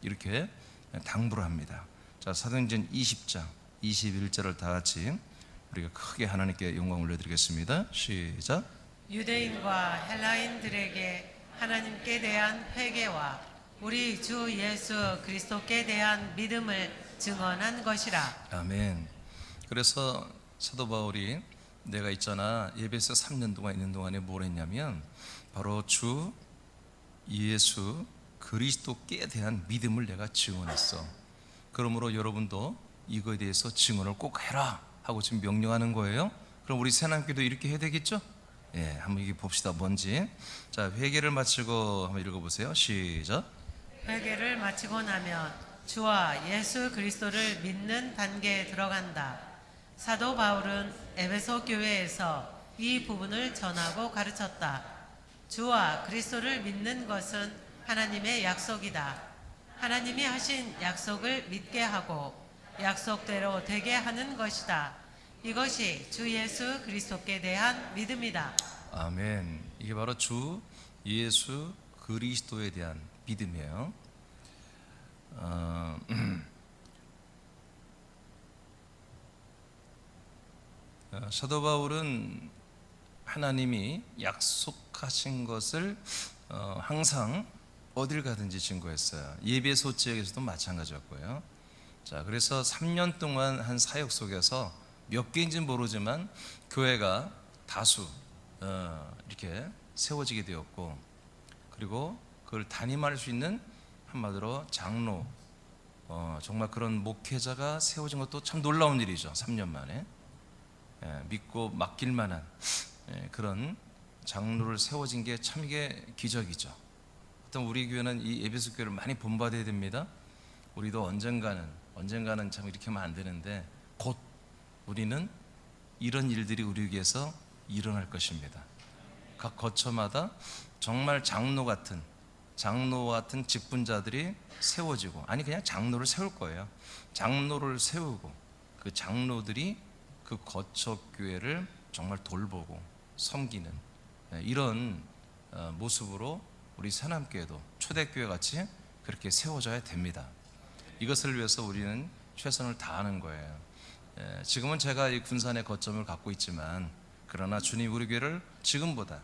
이렇게 당부를 합니다. 자, 사도행전 20장 21절을 다 같이 우리가 크게 하나님께 영광 올려드리겠습니다. 시작. 유대인과 헬라인들에게 하나님께 대한 회개와 우리 주 예수 그리스도께 대한 믿음을 증언한 것이라. 아멘. 그래서 사도 바울이 내가 있잖아 예배에서 3년 동안 있는 동안에 뭘 했냐면 바로 주 예수 그리스도께 대한 믿음을 내가 증언했어. 그러므로 여러분도 이거에 대해서 증언을 꼭 해라 하고 지금 명령하는 거예요. 그럼 우리 새남교도 이렇게 해야 되겠죠? 예, 한번 이게 봅시다. 뭔지. 자, 회개를 마치고 한번 읽어보세요. 시작. 회개를 마치고 나면 주와 예수 그리스도를 믿는 단계에 들어간다. 사도 바울은 에베소 교회에서 이 부분을 전하고 가르쳤다. 주와 그리스도를 믿는 것은 하나님의 약속이다. 하나님이 하신 약속을 믿게 하고 약속대로 되게 하는 것이다. 이것이 주 예수 그리스도께 대한 믿음이다. 아멘. 이게 바로 주 예수 그리스도에 대한 믿음이에요. 사도 바울은 하나님이 약속하신 것을 항상 어딜 가든지 증거했어요. 예배소 지역에서도 마찬가지였고요. 자, 그래서 3년 동안 한 사역 속에서 몇 개인지는 모르지만 교회가 다수 이렇게 세워지게 되었고, 그리고 그걸 담임할 수 있는 한마디로 장로, 정말 그런 목회자가 세워진 것도 참 놀라운 일이죠. 3년 만에 믿고 맡길 만한 그런 장로를 세워진 게 참 이게 기적이죠. 어떤 우리 교회는 이 에베소 교회를 많이 본받아야 됩니다. 우리도 언젠가는 참 이렇게 하면 안 되는데 곧 우리는 이런 일들이 우리 교회에서 일어날 것입니다. 각 거처마다 정말 장로 같은 직분자들이 세워지고, 아니 그냥 장로를 세울 거예요. 장로를 세우고 그 장로들이 그 거처 교회를 정말 돌보고 섬기는 이런 모습으로 우리 새남교회도 초대교회 같이 그렇게 세워져야 됩니다. 이것을 위해서 우리는 최선을 다하는 거예요. 지금은 제가 이 군산에 거점을 갖고 있지만, 그러나 주님 우리 교회를 지금보다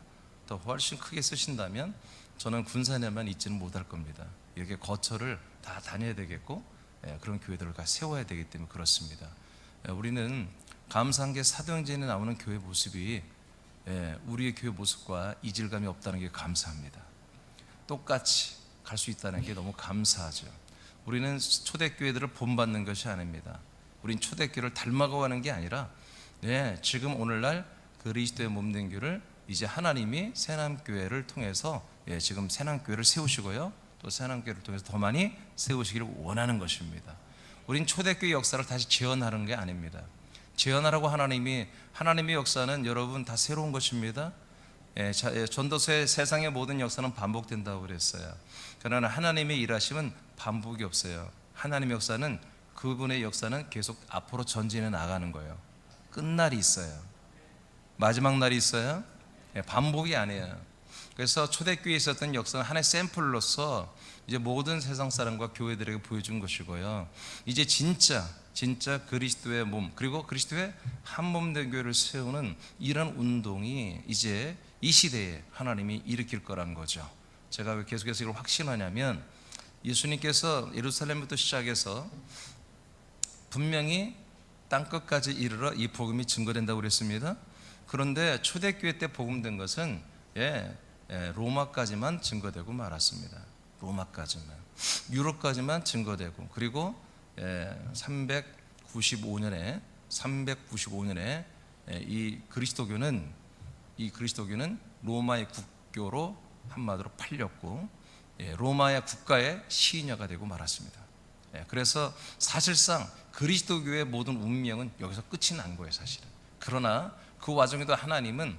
더 훨씬 크게 쓰신다면 저는 군산에만 있지는 못할 겁니다. 이렇게 거처를 다 다녀야 되겠고, 그런 교회들을 다 세워야 되기 때문에 그렇습니다. 우리는 감사한 게 사도행전에 나오는 교회 모습이 우리의 교회 모습과 이질감이 없다는 게 감사합니다. 똑같이 갈 수 있다는 게 너무 감사하죠. 우리는 초대교회들을 본받는 것이 아닙니다. 우린 초대교회를 닮아가는 게 아니라 지금 오늘날 그리스도의 몸된 교회를 이제 하나님이 새남교회를 통해서 지금 새남교회를 세우시고요, 또 새남교회를 통해서 더 많이 세우시기를 원하는 것입니다. 우린 초대교회 역사를 다시 재현하는 게 아닙니다. 재현하라고 하나님의 역사는 여러분 다 새로운 것입니다. 전도서의 세상의 모든 역사는 반복된다고 그랬어요. 그러나 하나님의 일하심은 반복이 없어요. 하나님의 역사는, 그분의 역사는 계속 앞으로 전진해 나가는 거예요. 끝날이 있어요. 마지막 날이 있어요. 반복이 아니에요. 그래서 초대교회에 있었던 역사는 하나의 샘플로서 이제 모든 세상 사람과 교회들에게 보여준 것이고요, 이제 진짜 그리스도의 몸, 그리고 그리스도의 한 몸된 교회를 세우는 이런 운동이 이제 이 시대에 하나님이 일으킬 거란 거죠. 제가 왜 계속해서 이걸 확신하냐면, 예수님께서 예루살렘부터 시작해서 분명히 땅끝까지 이르러 이 복음이 증거된다고 그랬습니다. 그런데 초대교회 때 복음된 것은 로마까지만 증거되고 말았습니다. 로마까지만, 유럽까지만 증거되고, 그리고 395년에 이 그리스도교는 로마의 국교로 한마디로 팔렸고, 로마의 국가의 시인여가 되고 말았습니다. 그래서 사실상 그리스도교의 모든 운명은 여기서 끝이 난 거예요, 사실은. 그러나 그 와중에도 하나님은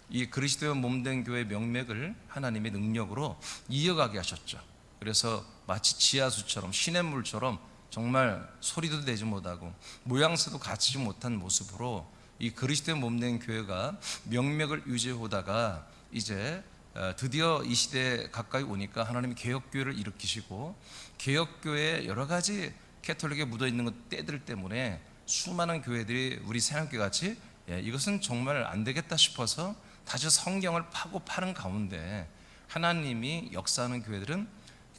이 그리스도의 몸된 교회의 명맥을 하나님의 능력으로 이어가게 하셨죠. 그래서 마치 지하수처럼, 시냇물처럼 정말 소리도 내지 못하고 모양새도 갖추지 못한 모습으로 이 그리스도의 몸된 교회가 명맥을 유지하다가 이제 드디어 이 시대에 가까이 오니까 하나님이 개혁교회를 일으키시고 개혁교회에 여러 가지 캐톨릭에 묻어있는 것 때들 때문에 수많은 교회들이 우리 새학교 같이 이것은 정말 안 되겠다 싶어서 다시 성경을 파고 파는 가운데 하나님이 역사하는 교회들은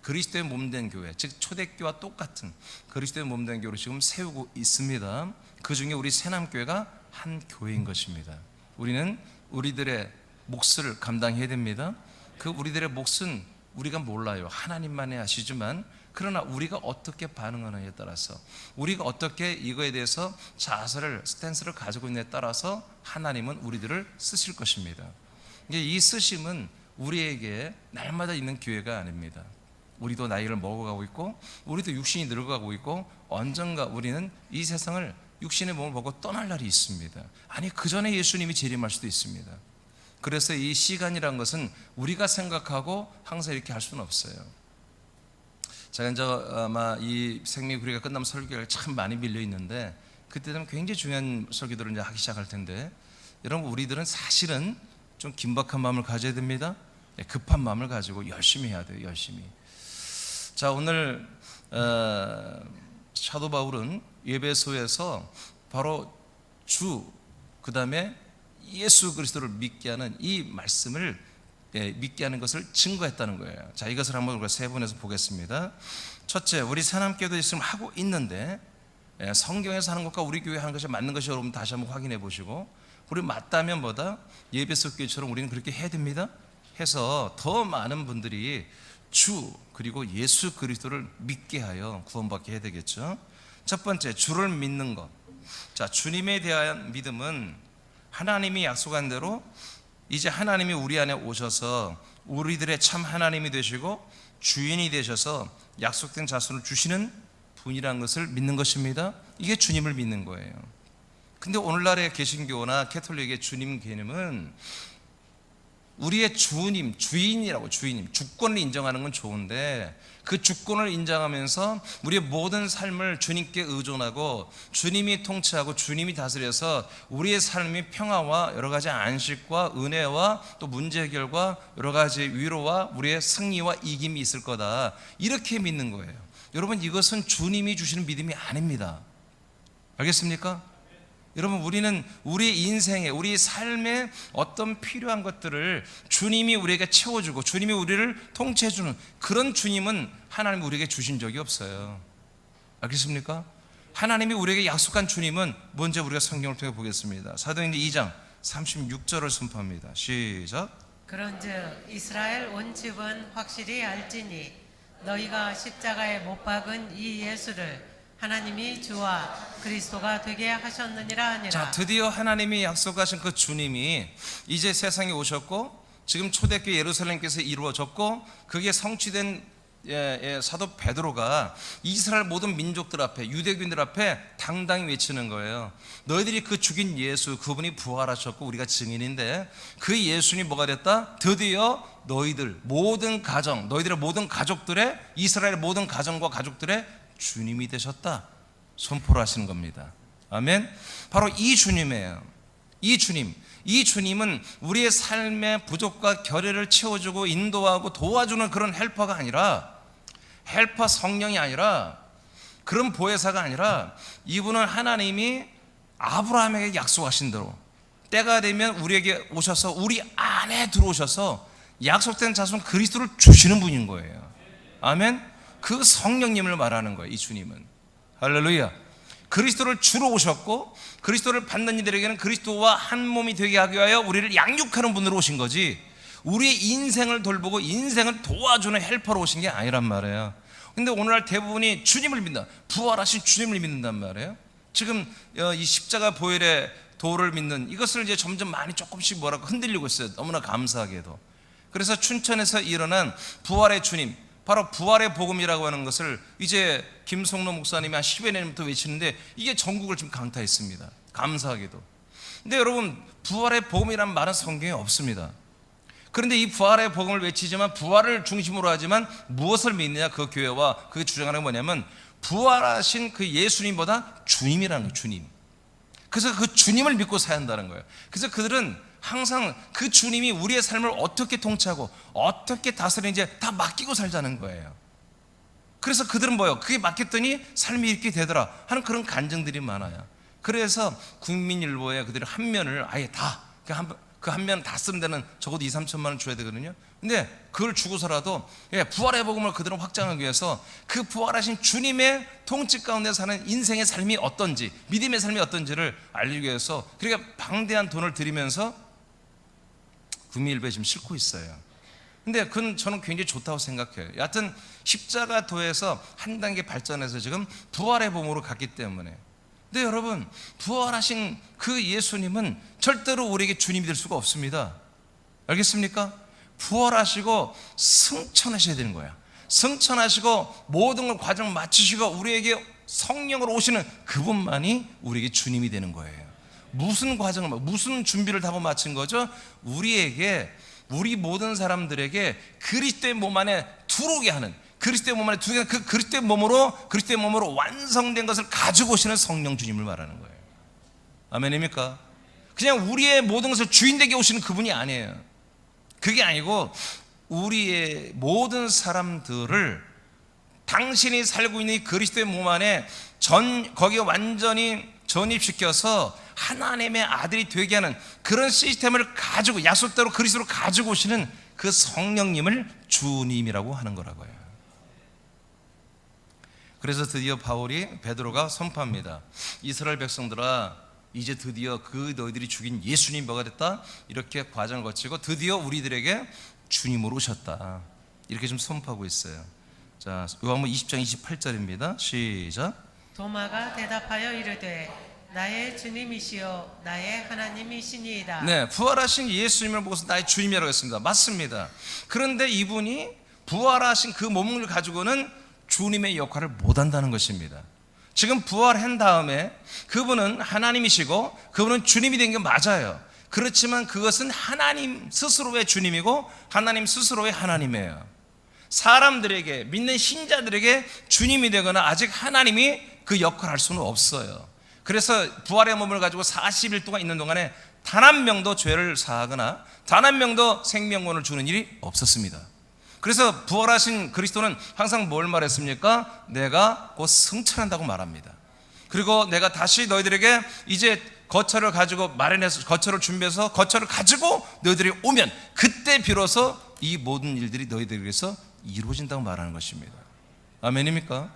그리스도의 몸된 교회, 즉 초대교회와 똑같은 그리스도의 몸된 교회를 지금 세우고 있습니다. 그 중에 우리 새남교회가 한 교회인 것입니다. 우리는 우리들의 몫을 감당해야 됩니다. 그 우리들의 몫은 우리가 몰라요. 하나님만이 아시지만 그러나 우리가 어떻게 반응하느냐에 따라서 우리가 어떻게 이거에 대해서 자세를 스탠스를 가지고 있느냐에 따라서 하나님은 우리들을 쓰실 것입니다. 이 쓰심은 우리에게 날마다 있는 기회가 아닙니다. 우리도 나이를 먹어가고 있고 우리도 육신이 늙어가고 있고 언젠가 우리는 이 세상을 육신의 몸을 보고 떠날 날이 있습니다. 아니 그 전에 예수님이 재림할 수도 있습니다. 그래서 이 시간이란 것은 우리가 생각하고 항상 이렇게 할 수는 없어요. 제가 이제 아마 이 생명구리가 끝나면 설교가 참 많이 밀려 있는데 그때 되면 굉장히 중요한 설교들을 이제 하기 시작할 텐데 여러분 우리들은 사실은 좀 긴박한 마음을 가져야 됩니다. 급한 마음을 가지고 열심히 해야 돼요. 열심히. 자 오늘 사도 바울은 에베소에서 바로 주 그 다음에 예수 그리스도를 믿게 하는 이 말씀을 믿게 하는 것을 증거했다는 거예요. 자 이것을 한번 우리가 세 분에서 보겠습니다. 첫째, 우리 새남교회도 있으면 하고 있는데 성경에서 하는 것과 우리 교회 하는 것이 맞는 것이 여러분 다시 한번 확인해 보시고 우리 맞다면 뭐다? 예배소 교회처럼 우리는 그렇게 해야 됩니다. 해서 더 많은 분들이 주 그리고 예수 그리스도를 믿게 하여 구원받게 해야 되겠죠. 첫 번째, 주를 믿는 것. 자 주님에 대한 믿음은 하나님이 약속한 대로 이제 하나님이 우리 안에 오셔서 우리들의 참 하나님이 되시고 주인이 되셔서 약속된 자손을 주시는 분이라는 것을 믿는 것입니다. 이게 주님을 믿는 거예요. 근데 오늘날의 개신교나 캐톨릭의 주님 개념은 우리의 주님, 주인이라고 주인님, 주권을 인정하는 건 좋은데 그 주권을 인정하면서 우리의 모든 삶을 주님께 의존하고 주님이 통치하고 주님이 다스려서 우리의 삶이 평화와 여러 가지 안식과 은혜와 또 문제 해결과 여러 가지 위로와 우리의 승리와 이김이 있을 거다 이렇게 믿는 거예요. 여러분 이것은 주님이 주시는 믿음이 아닙니다. 알겠습니까? 여러분 우리는 우리 인생에 우리 삶에 어떤 필요한 것들을 주님이 우리에게 채워주고 주님이 우리를 통치해주는 그런 주님은 하나님이 우리에게 주신 적이 없어요. 알겠습니까? 하나님이 우리에게 약속한 주님은 먼저 우리가 성경을 통해 보겠습니다. 사도행전 2장 36절을 선포합니다. 시작. 그런즉 이스라엘 온 집은 확실히 알지니 너희가 십자가에 못 박은 이 예수를 하나님이 주와 그리스도가 되게 하셨느니라 하니라. 자, 드디어 하나님이 약속하신 그 주님이 이제 세상에 오셨고 지금 초대교회 예루살렘께서 이루어졌고 그게 성취된 사도 베드로가 이스라엘 모든 민족들 앞에 유대교인들 앞에 당당히 외치는 거예요. 너희들이 그 죽인 예수 그분이 부활하셨고 우리가 증인인데 그 예수님이 뭐가 됐다? 드디어 너희들 모든 가정 너희들의 모든 가족들의 이스라엘의 모든 가정과 가족들의 주님이 되셨다 선포를 하시는 겁니다. 아멘. 바로 이 주님이에요. 이 주님은 우리의 삶의 부족과 결여를 채워주고 인도하고 도와주는 그런 헬퍼가 아니라 헬퍼 성령이 아니라 그런 보혜사가 아니라 이분은 하나님이 아브라함에게 약속하신 대로 때가 되면 우리에게 오셔서 우리 안에 들어오셔서 약속된 자손 그리스도를 주시는 분인 거예요. 아멘. 그 성령님을 말하는 거예요. 이 주님은 할렐루야. 그리스도를 주로 오셨고 그리스도를 받는 이들에게는 그리스도와 한 몸이 되게 하기 위하여 우리를 양육하는 분으로 오신 거지 우리의 인생을 돌보고 인생을 도와주는 헬퍼로 오신 게 아니란 말이에요. 근데 오늘날 대부분이 주님을 믿는다. 부활하신 주님을 믿는단 말이에요. 지금 이 십자가 보혈의 도를 믿는 이것을 이제 점점 많이 조금씩 뭐라고 흔들리고 있어요. 너무나 감사하게도. 그래서 춘천에서 일어난 부활의 주님 바로 부활의 복음이라고 하는 것을 이제 김성로 목사님이 한 10여 년부터 외치는데 이게 전국을 지금 강타했습니다. 감사하게도. 근데 여러분 부활의 복음이라는 말은 성경에 없습니다. 그런데 이 부활의 복음을 외치지만 부활을 중심으로 하지만 무엇을 믿느냐 그 교회와 그게 주장하는 게 뭐냐면 부활하신 그 예수님보다 주님이라는 거예요. 주님. 그래서 그 주님을 믿고 사야 한다는 거예요. 그래서 그들은 항상 그 주님이 우리의 삶을 어떻게 통치하고 어떻게 다스리는지 다 맡기고 살자는 거예요. 그래서 그들은 뭐예요? 그게 맡겼더니 삶이 이렇게 되더라 하는 그런 간증들이 많아요. 그래서 국민일보에 그들이 한 면을 아예 다 그 한 면 다 쓰는 데는 적어도 2, 3천만 원 줘야 되거든요. 근데 그걸 주고서라도 부활의 복음을 그들은 확장하기 위해서 그 부활하신 주님의 통치 가운데 사는 인생의 삶이 어떤지, 믿음의 삶이 어떤지를 알리기 위해서 그러니까 방대한 돈을 들이면서 국민일보에 지금 싣고 있어요. 근데 그건 저는 굉장히 좋다고 생각해요. 여하튼 십자가도에서 한 단계 발전해서 지금 부활의 복음으로 갔기 때문에. 근데 여러분, 부활하신 그 예수님은 절대로 우리에게 주님이 될 수가 없습니다. 알겠습니까? 부활하시고 승천하셔야 되는 거야. 승천하시고 모든 걸 과정 마치시고 우리에게 성령으로 오시는 그분만이 우리에게 주님이 되는 거예요. 무슨 과정을, 무슨 준비를 하고 마친 거죠? 우리 모든 사람들에게 그리스도의 몸 안에 들어오게 하는, 그리스도의 몸 안에 들어오게 하는 그 그리스도의 몸으로 완성된 것을 가지고 오시는 성령 주님을 말하는 거예요. 아멘입니까? 그냥 우리의 모든 것을 주인되게 오시는 그분이 아니에요. 그게 아니고 우리의 모든 사람들을 당신이 살고 있는 이 그리스도의 몸 안에 거기에 완전히 전입시켜서 하나님의 아들이 되게 하는 그런 시스템을 가지고 약속대로 그리스도로 가지고 오시는 그 성령님을 주님이라고 하는 거라고요. 그래서 드디어 베드로가 선포합니다. 이스라엘 백성들아, 이제 드디어 그 너희들이 죽인 예수님 뭐가 됐다? 이렇게 과정을 거치고 드디어 우리들에게 주님으로 오셨다. 이렇게 좀 선포하고 있어요. 자, 요한복음 20장 28절입니다. 시작. 도마가 대답하여 이르되 나의 주님이시요 나의 하나님이시니이다. 네, 부활하신 예수님을 보고서 나의 주님이라고 했습니다. 맞습니다. 그런데 이분이 부활하신 그 몸을 가지고는 주님의 역할을 못한다는 것입니다. 지금 부활한 다음에 그분은 하나님이시고 그분은 주님이 된 게 맞아요. 그렇지만 그것은 하나님 스스로의 주님이고 하나님 스스로의 하나님이에요. 사람들에게, 믿는 신자들에게 주님이 되거나 아직 하나님이 그 역할을 할 수는 없어요. 그래서 부활의 몸을 가지고 40일 동안 있는 동안에 단 한 명도 죄를 사하거나 단 한 명도 생명권을 주는 일이 없었습니다. 그래서 부활하신 그리스도는 항상 뭘 말했습니까? 내가 곧 승천한다고 말합니다. 그리고 내가 다시 너희들에게 이제 거처를 가지고 마련해서 거처를 준비해서 거처를 가지고 너희들이 오면 그때 비로소 이 모든 일들이 너희들에게서 이루어진다고 말하는 것입니다. 아멘입니까?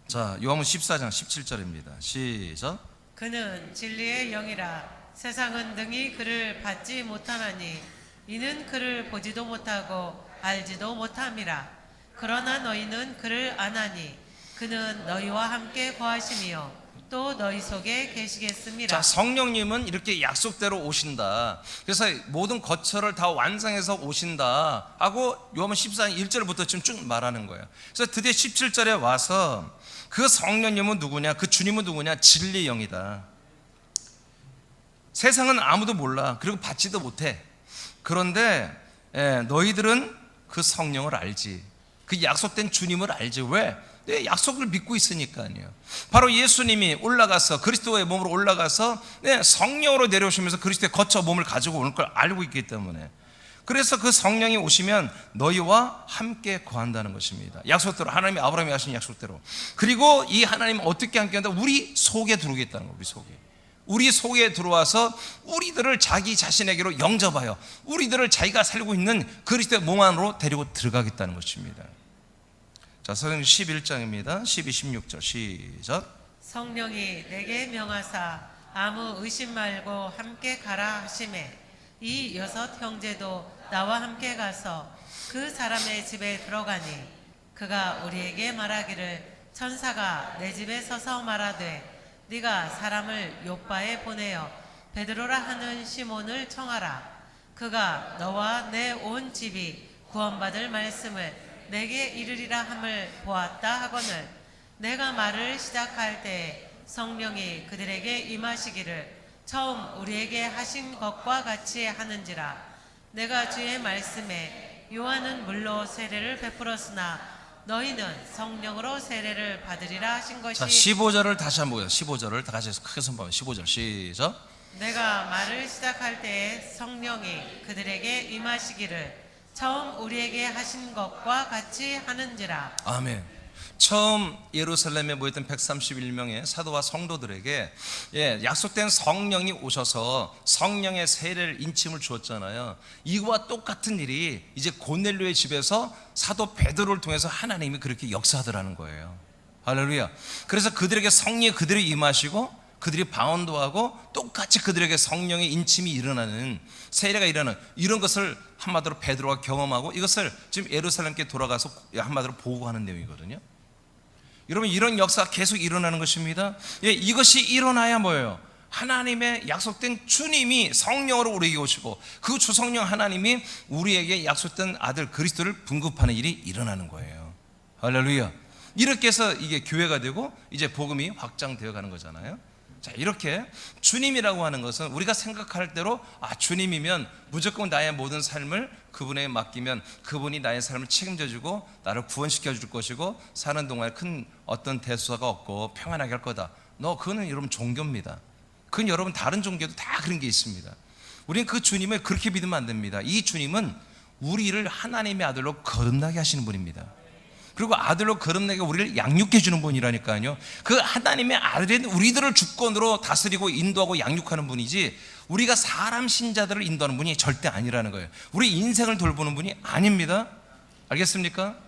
자, 요한복음 14장 17절입니다. 시작. 그는 진리의 영이라 세상은 능히 그를 받지 못하나니 이는 그를 보지도 못하고 알지도 못함이라. 그러나 너희는 그를 아나니 그는 너희와 함께 거하시며 또 너희 속에 계시겠습니다. 자, 성령님은 이렇게 약속대로 오신다. 그래서 모든 거처를 다 완성해서 오신다 하고 요한복음 14장 1절부터 지금 쭉 말하는 거예요. 그래서 드디어 17절에 와서 그 성령님은 누구냐? 그 주님은 누구냐? 진리의 영이다. 세상은 아무도 몰라. 그리고 받지도 못해. 그런데 너희들은 그 성령을 알지. 그 약속된 주님을 알지. 왜? 내 약속을 믿고 있으니까요. 바로 예수님이 올라가서 그리스도의 몸으로 올라가서 성령으로 내려오시면서 그리스도의 거처 몸을 가지고 오는 걸 알고 있기 때문에, 그래서 그 성령이 오시면 너희와 함께 거한다는 것입니다. 약속대로, 하나님이 아브라함이 하신 약속대로. 그리고 이 하나님은 어떻게 함께 한다? 우리 속에 들어오겠다는 거예요. 우리 속에 들어와서 우리들을 자기 자신에게로 영접하여 우리들을 자기가 살고 있는 그리스도의 몸 안으로 데리고 들어가겠다는 것입니다. 자, 성경 11장입니다. 12, 16절 시작. 성령이 내게 명하사 아무 의심 말고 함께 가라 하시매 이 6 형제도 나와 함께 가서 그 사람의 집에 들어가니 그가 우리에게 말하기를 천사가 내 집에 서서 말하되 네가 사람을 욥바에 보내어 베드로라 하는 시몬을 청하라. 그가 너와 내 온 집이 구원받을 말씀을 내게 이르리라 함을 보았다 하거늘 내가 말을 시작할 때 성령이 그들에게 임하시기를 처음 우리에게 하신 것과 같이 하는지라. 내가 주의 말씀에 요한은 물로 세례를 베풀었으나 너희는 성령으로 세례를 받으리라 하신 것이. 자, 15절을 다시 한번 보세요. 15절을 다 같이 해서 크게 선포하면 15절 시작. 내가 말을 시작할 때에 성령이 그들에게 임하시기를 처음 우리에게 하신 것과 같이 하는지라. 아멘. 처음 예루살렘에 모였던 131명의 사도와 성도들에게 약속된 성령이 오셔서 성령의 세례를 인침을 주었잖아요. 이거와 똑같은 일이 이제 고넬료의 집에서 사도 베드로를 통해서 하나님이 그렇게 역사하더라는 거예요. 할렐루야. 그래서 그들에게 성령이 그들이 임하시고 그들이 방언도 똑같이 그들에게 성령의 인침이 일어나는, 세례가 일어나는 이런 것을 한마디로 베드로가 경험하고 이것을 지금 예루살렘께 돌아가서 한마디로 보고하는 내용이거든요. 여러분, 이런 역사가 계속 일어나는 것입니다. 이것이 일어나야 뭐예요? 하나님의 약속된 주님이 성령으로 우리에게 오시고 그 주성령 하나님이 우리에게 약속된 아들 그리스도를 분급하는 일이 일어나는 거예요. 할렐루야. 이렇게 해서 이게 교회가 되고 이제 복음이 확장되어 가는 거잖아요. 자, 이렇게 주님이라고 하는 것은 우리가 생각할 대로 주님이면 무조건 나의 모든 삶을 그분에 맡기면 그분이 나의 삶을 책임져 주고 나를 구원시켜 줄 것이고 사는 동안에 큰 어떤 대수가 없고 평안하게 할 거다. 그거는 여러분 종교입니다. 그건 여러분 다른 종교도 다 그런 게 있습니다. 우리는 그 주님을 그렇게 믿으면 안 됩니다. 이 주님은 우리를 하나님의 아들로 거듭나게 하시는 분입니다. 그리고 아들로 거듭나게 우리를 양육해 주는 분이라니까요. 그 하나님의 아들인 우리들을 주권으로 다스리고 인도하고 양육하는 분이지 우리가 사람 신자들을 인도하는 분이 절대 아니라는 거예요. 우리 인생을 돌보는 분이 아닙니다. 알겠습니까?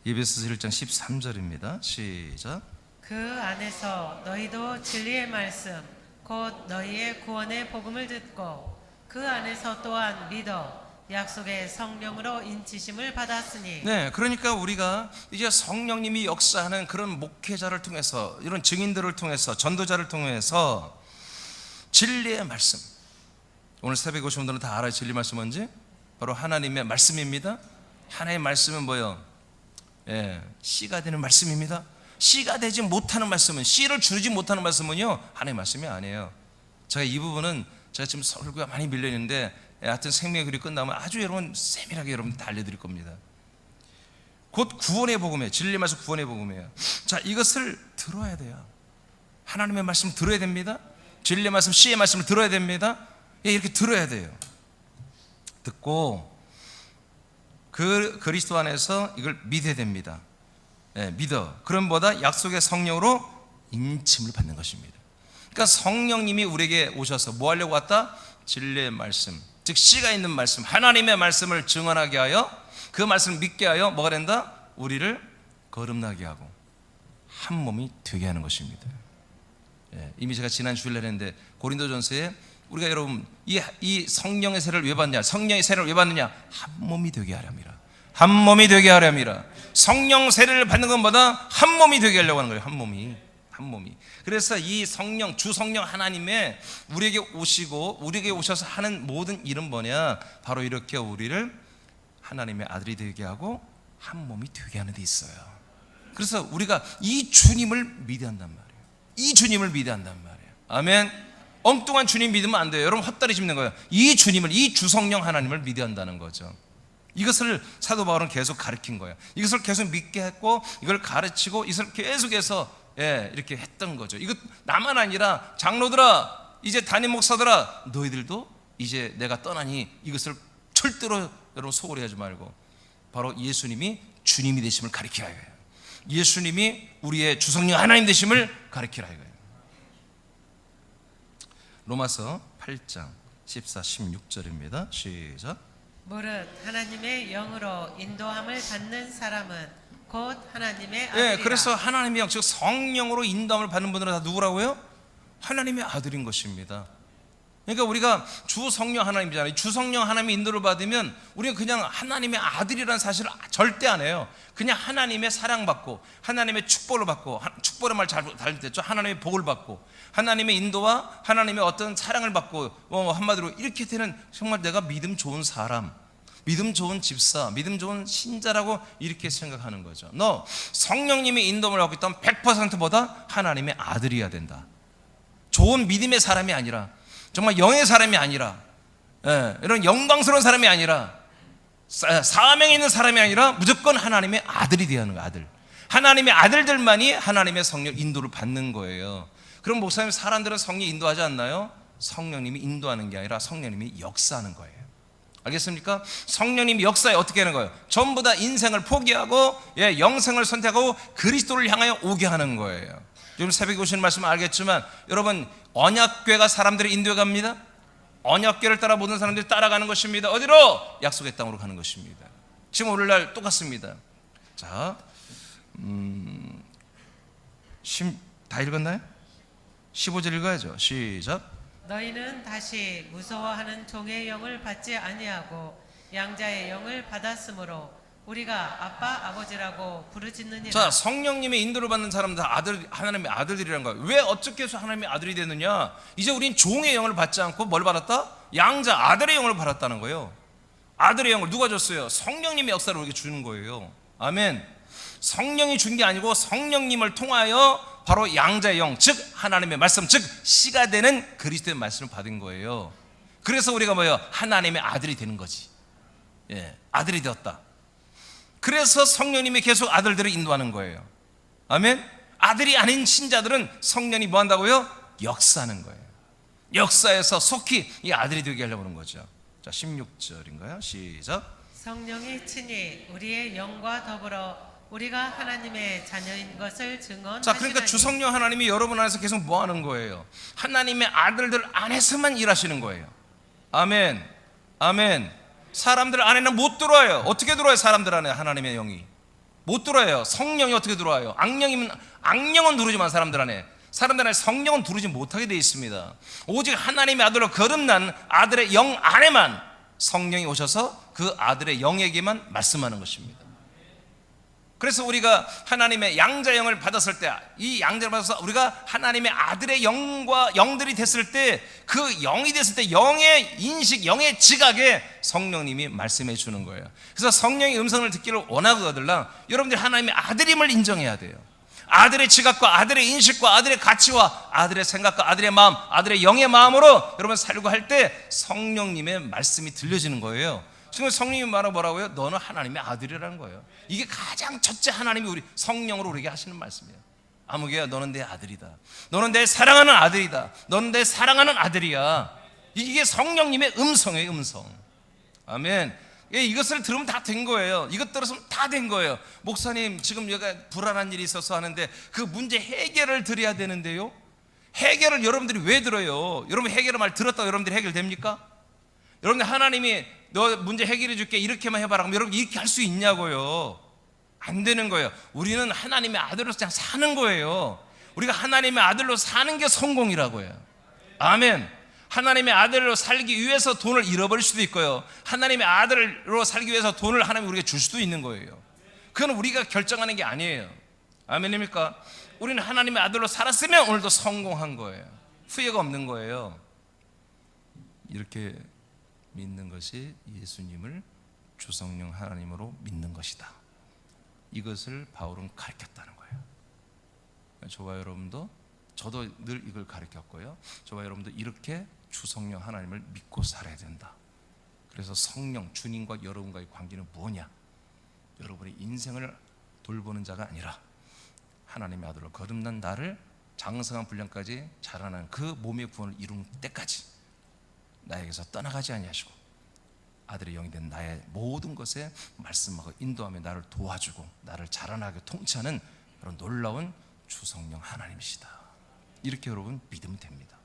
에베소서 1장 13절입니다 시작. 그 안에서 너희도 진리의 말씀 곧 너희의 구원의 복음을 듣고 그 안에서 또한 믿어 약속의 성령으로 인치심을 받았으니. 네, 그러니까 우리가 이제 성령님이 역사하는 그런 목회자를 통해서, 이런 증인들을 통해서, 전도자를 통해서 진리의 말씀, 오늘 새벽에 오신 분들은 다 알아요. 진리 말씀 뭔지? 바로 하나님의 말씀입니다. 하나님의 말씀은 뭐예요? 씨가 되는 말씀입니다. 씨가 되지 못하는 말씀은, 씨를 주지 못하는 말씀은요, 하나님의 말씀이 아니에요. 제가 이 부분은 제가 지금 설교가 많이 밀려있는데 하여튼 생명의 글이 끝나면 아주 여러분 세밀하게 여러분 다 알려드릴 겁니다. 곧 구원의 복음이에요. 진리 말씀 구원의 복음이에요. 자, 이것을 들어야 돼요. 하나님의 말씀 들어야 됩니다. 진리 말씀, 씨의 말씀을 들어야 됩니다. 이렇게 들어야 돼요. 듣고 그 그리스도 안에서 이걸 믿어야 됩니다. 믿어. 그럼 뭐다? 약속의 성령으로 인침을 받는 것입니다. 그러니까 성령님이 우리에게 오셔서 뭐 하려고 왔다? 진리의 말씀, 즉 씨가 있는 말씀, 하나님의 말씀을 증언하게 하여 그 말씀을 믿게 하여 뭐가 된다? 우리를 거듭나게 하고 한 몸이 되게 하는 것입니다. 이미 제가 지난 주일날 했는데 고린도전서에 우리가 여러분 이 성령의 세례를 왜 받느냐? 성령의 세례를 왜 받느냐? 한 몸이 되게 하렵니다. 한 몸이 되게 하렵니다. 성령 세례를 받는 것보다 한 몸이 되게 하려고 하는 거예요. 한 몸이. 그래서 이 성령, 주 성령 하나님의 우리에게 오시고 우리에게 오셔서 하는 모든 일은 뭐냐? 바로 이렇게 우리를 하나님의 아들이 되게 하고 한 몸이 되게 하는 데 있어요. 그래서 우리가 이 주님을 믿어야 한단 말이에요. 이 주님을 믿어야 한단 말이에요. 아멘. 엉뚱한 주님 믿으면 안 돼요. 여러분 헛다리 짚는 거예요. 이 주님을, 이 주 성령 하나님을 믿어야 한다는 거죠. 이것을 사도 바울은 계속 가르친 거예요. 이것을 계속 믿게 했고 이걸 가르치고 이것을 계속해서 이렇게 했던 거죠. 이거 나만 아니라 장로들아, 이제 담임 목사들아, 너희들도 이제 내가 떠나니 이것을 절대로 여러분 소홀히 하지 말고 바로 예수님이 주님이 되심을 가르치라 이거예요. 예수님이 우리의 주성령 하나님 되심을 가르치라 이거예요. 로마서 8장 14, 16절입니다 시작. 무릇 하나님의 영으로 인도함을 받는 사람은 곧 하나님의 아들이라. 그래서 하나님의 영, 즉 성령으로 인도함을 받는 분들은 다 누구라고요? 하나님의 아들인 것입니다. 그러니까 우리가 주 성령 하나님이잖아요. 주 성령 하나님의 인도를 받으면 우리는 그냥 하나님의 아들이라는 사실을 절대 안 해요. 그냥 하나님의 사랑받고 하나님의 축복을 받고, 축복의 말 잘 됐죠. 하나님의 복을 받고 하나님의 인도와 하나님의 어떤 사랑을 받고 한마디로 이렇게 되는 정말 내가 믿음 좋은 사람, 믿음 좋은 집사, 믿음 좋은 신자라고 이렇게 생각하는 거죠. 너 성령님이 인도를 하고 있다면 100%보다 하나님의 아들이어야 된다. 좋은 믿음의 사람이 아니라, 정말 영의 사람이 아니라, 이런 영광스러운 사람이 아니라 사명에 있는 사람이 아니라 무조건 하나님의 아들이 되어야 하는 거예요. 아들. 하나님의 아들들만이 하나님의 성령 인도를 받는 거예요. 그럼 목사님, 사람들은 성령 인도하지 않나요? 성령님이 인도하는 게 아니라 성령님이 역사하는 거예요. 알겠습니까? 성령님이 역사에 어떻게 하는 거예요? 전부 다 인생을 포기하고 영생을 선택하고 그리스도를 향하여 오게 하는 거예요. 요즘 새벽에 오시는 말씀은 알겠지만 여러분, 언약궤가 사람들을 인도해 갑니다. 언약궤를 따라 모든 사람들이 따라가는 것입니다. 어디로? 약속의 땅으로 가는 것입니다. 지금 오늘날 똑같습니다. 자, 다 읽었나요? 15절 읽어야죠. 시작. 너희는 다시 무서워하는 종의 영을 받지 아니하고 양자의 영을 받았으므로 우리가 아빠 아버지라고 부르짖느니라. 자, 성령님의 인도를 받는 사람들 다 하나님의 아들들이란 거예요. 왜 어떻게 해서 하나님의 아들이 되느냐? 이제 우린 종의 영을 받지 않고 뭘 받았다? 양자 아들의 영을 받았다는 거예요. 아들의 영을 누가 줬어요? 성령님의 역사를 우리에게 주는 거예요. 아멘. 성령이 준 게 아니고 성령님을 통하여 바로 양자의 영, 즉 하나님의 말씀, 즉 씨가 되는 그리스도의 말씀을 받은 거예요. 그래서 우리가 뭐예요? 하나님의 아들이 되는 거지. 아들이 되었다. 그래서 성령님이 계속 아들들을 인도하는 거예요. 아멘. 아들이 아닌 신자들은 성령이 뭐 한다고요? 역사하는 거예요. 역사에서 속히 이 아들이 되게 하려고 하는 거죠. 자, 16절인가요? 시작. 성령이 친히 우리의 영과 더불어 우리가 하나님의 자녀인 것을 증언하시나니. 자, 그러니까 주성령 하나님이 여러분 안에서 계속 뭐 하는 거예요? 하나님의 아들들 안에서만 일하시는 거예요. 아멘. 아멘. 사람들 안에는 못 들어와요. 어떻게 들어와요? 사람들 안에 하나님의 영이 못 들어와요. 성령이 어떻게 들어와요? 악령은 누르지만 사람들 안에 성령은 누르지 못하게 되어 있습니다. 오직 하나님의 아들로 거듭난 아들의 영 안에만 성령이 오셔서 그 아들의 영에게만 말씀하는 것입니다. 그래서 우리가 하나님의 양자 영을 받았을 때, 이 양자를 받아서 우리가 하나님의 아들의 영과 영들이 됐을 때, 그 영이 됐을 때 영의 인식, 영의 지각에 성령님이 말씀해 주는 거예요. 그래서 성령의 음성을 듣기를 원하거들라 여러분들이 하나님의 아들임을 인정해야 돼요. 아들의 지각과 아들의 인식과 아들의 가치와 아들의 생각과 아들의 마음, 아들의 영의 마음으로 여러분 살려고 할 때 성령님의 말씀이 들려지는 거예요. 지금 성령님이 말하고 뭐라고요? 너는 하나님의 아들이라는 거예요. 이게 가장 첫째 하나님이 우리 성령으로 우리에게 하시는 말씀이에요. 아무개야, 너는 내 아들이다. 너는 내 사랑하는 아들이다. 너는 내 사랑하는 아들이야. 이게 성령님의 음성이에요. 음성. 아멘. 이것을 들으면 다 된 거예요. 이것 들었으면 다 된 거예요. 목사님, 지금 여기가 불안한 일이 있어서 하는데 그 문제 해결을 드려야 되는데요. 해결을 여러분들이 왜 들어요? 여러분 해결의 말 들었다고 여러분들이 해결됩니까? 여러분들 하나님이 너 문제 해결해 줄게 이렇게만 해봐라 그럼 여러분 이렇게 할 수 있냐고요? 안 되는 거예요. 우리는 하나님의 아들로서 그냥 사는 거예요. 우리가 하나님의 아들로 사는 게 성공이라고요. 아멘. 하나님의 아들로 살기 위해서 돈을 잃어버릴 수도 있고요. 하나님의 아들로 살기 위해서 돈을 하나님이 우리에게 줄 수도 있는 거예요. 그건 우리가 결정하는 게 아니에요. 아멘입니까? 우리는 하나님의 아들로 살았으면 오늘도 성공한 거예요. 후회가 없는 거예요. 이렇게 믿는 것이 예수님을 주성령 하나님으로 믿는 것이다. 이것을 바울은 가르쳤다는 거예요. 저와 여러분도, 저도 늘 이걸 가르쳤고요. 저와 여러분도 이렇게 주성령 하나님을 믿고 살아야 된다. 그래서 성령, 주님과 여러분과의 관계는 뭐냐? 여러분의 인생을 돌보는 자가 아니라 하나님의 아들로 거듭난 나를 장성한 분량까지 자라나는 그 몸의 구원을 이룬 때까지 나에게서 떠나가지 아니하시고 아들의 영이 된 나의 모든 것에 말씀하고 인도하며 나를 도와주고 나를 자라나게 통치하는 그런 놀라운 주성령 하나님이시다. 이렇게 여러분 믿으면 됩니다.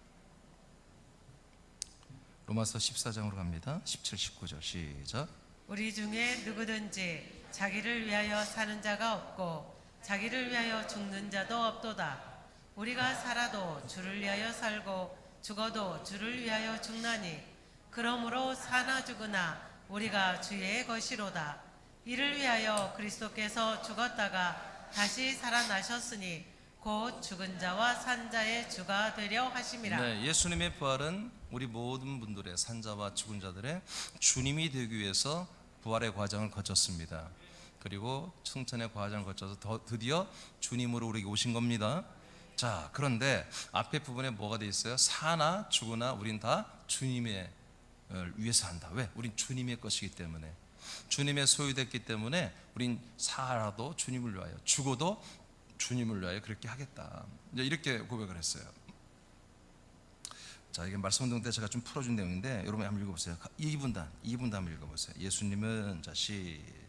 로마서 14장으로 갑니다. 17, 19절 시작. 우리 중에 누구든지 자기를 위하여 사는 자가 없고 자기를 위하여 죽는 자도 없도다. 우리가 살아도 주를 위하여 살고 죽어도 주를 위하여 죽나니 그러므로 사나 죽으나 우리가 주의 것이로다. 이를 위하여 그리스도께서 죽었다가 다시 살아나셨으니 곧 죽은 자와 산 자의 주가 되려 하심이라. 네, 예수님의 부활은 우리 모든 분들의 산자와 죽은 자들의 주님이 되기 위해서 부활의 과정을 거쳤습니다. 그리고 승천의 과정을 거쳐서 드디어 주님으로 우리에게 오신 겁니다. 자, 그런데 앞에 부분에 뭐가 돼 있어요? 사나 죽으나 우린 다 주님의 위해서 한다. 왜? 우린 주님의 것이기 때문에. 주님의 소유됐기 때문에 우린 살아도 주님을 위하여, 죽어도 주님을 위하여 그렇게 하겠다. 이제 이렇게 고백을 했어요. 자, 이게 말씀 운동 때 제가 좀 풀어준 내용인데 여러분이 한번 읽어보세요. 2분단 한번 읽어보세요. 예수님은, 자,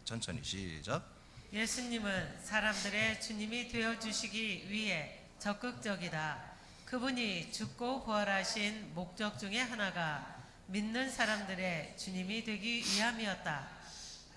천천히 시작. 예수님은 사람들의 주님이 되어주시기 위해 적극적이다. 그분이 죽고 부활하신 목적 중에 하나가 믿는 사람들의 주님이 되기 위함이었다.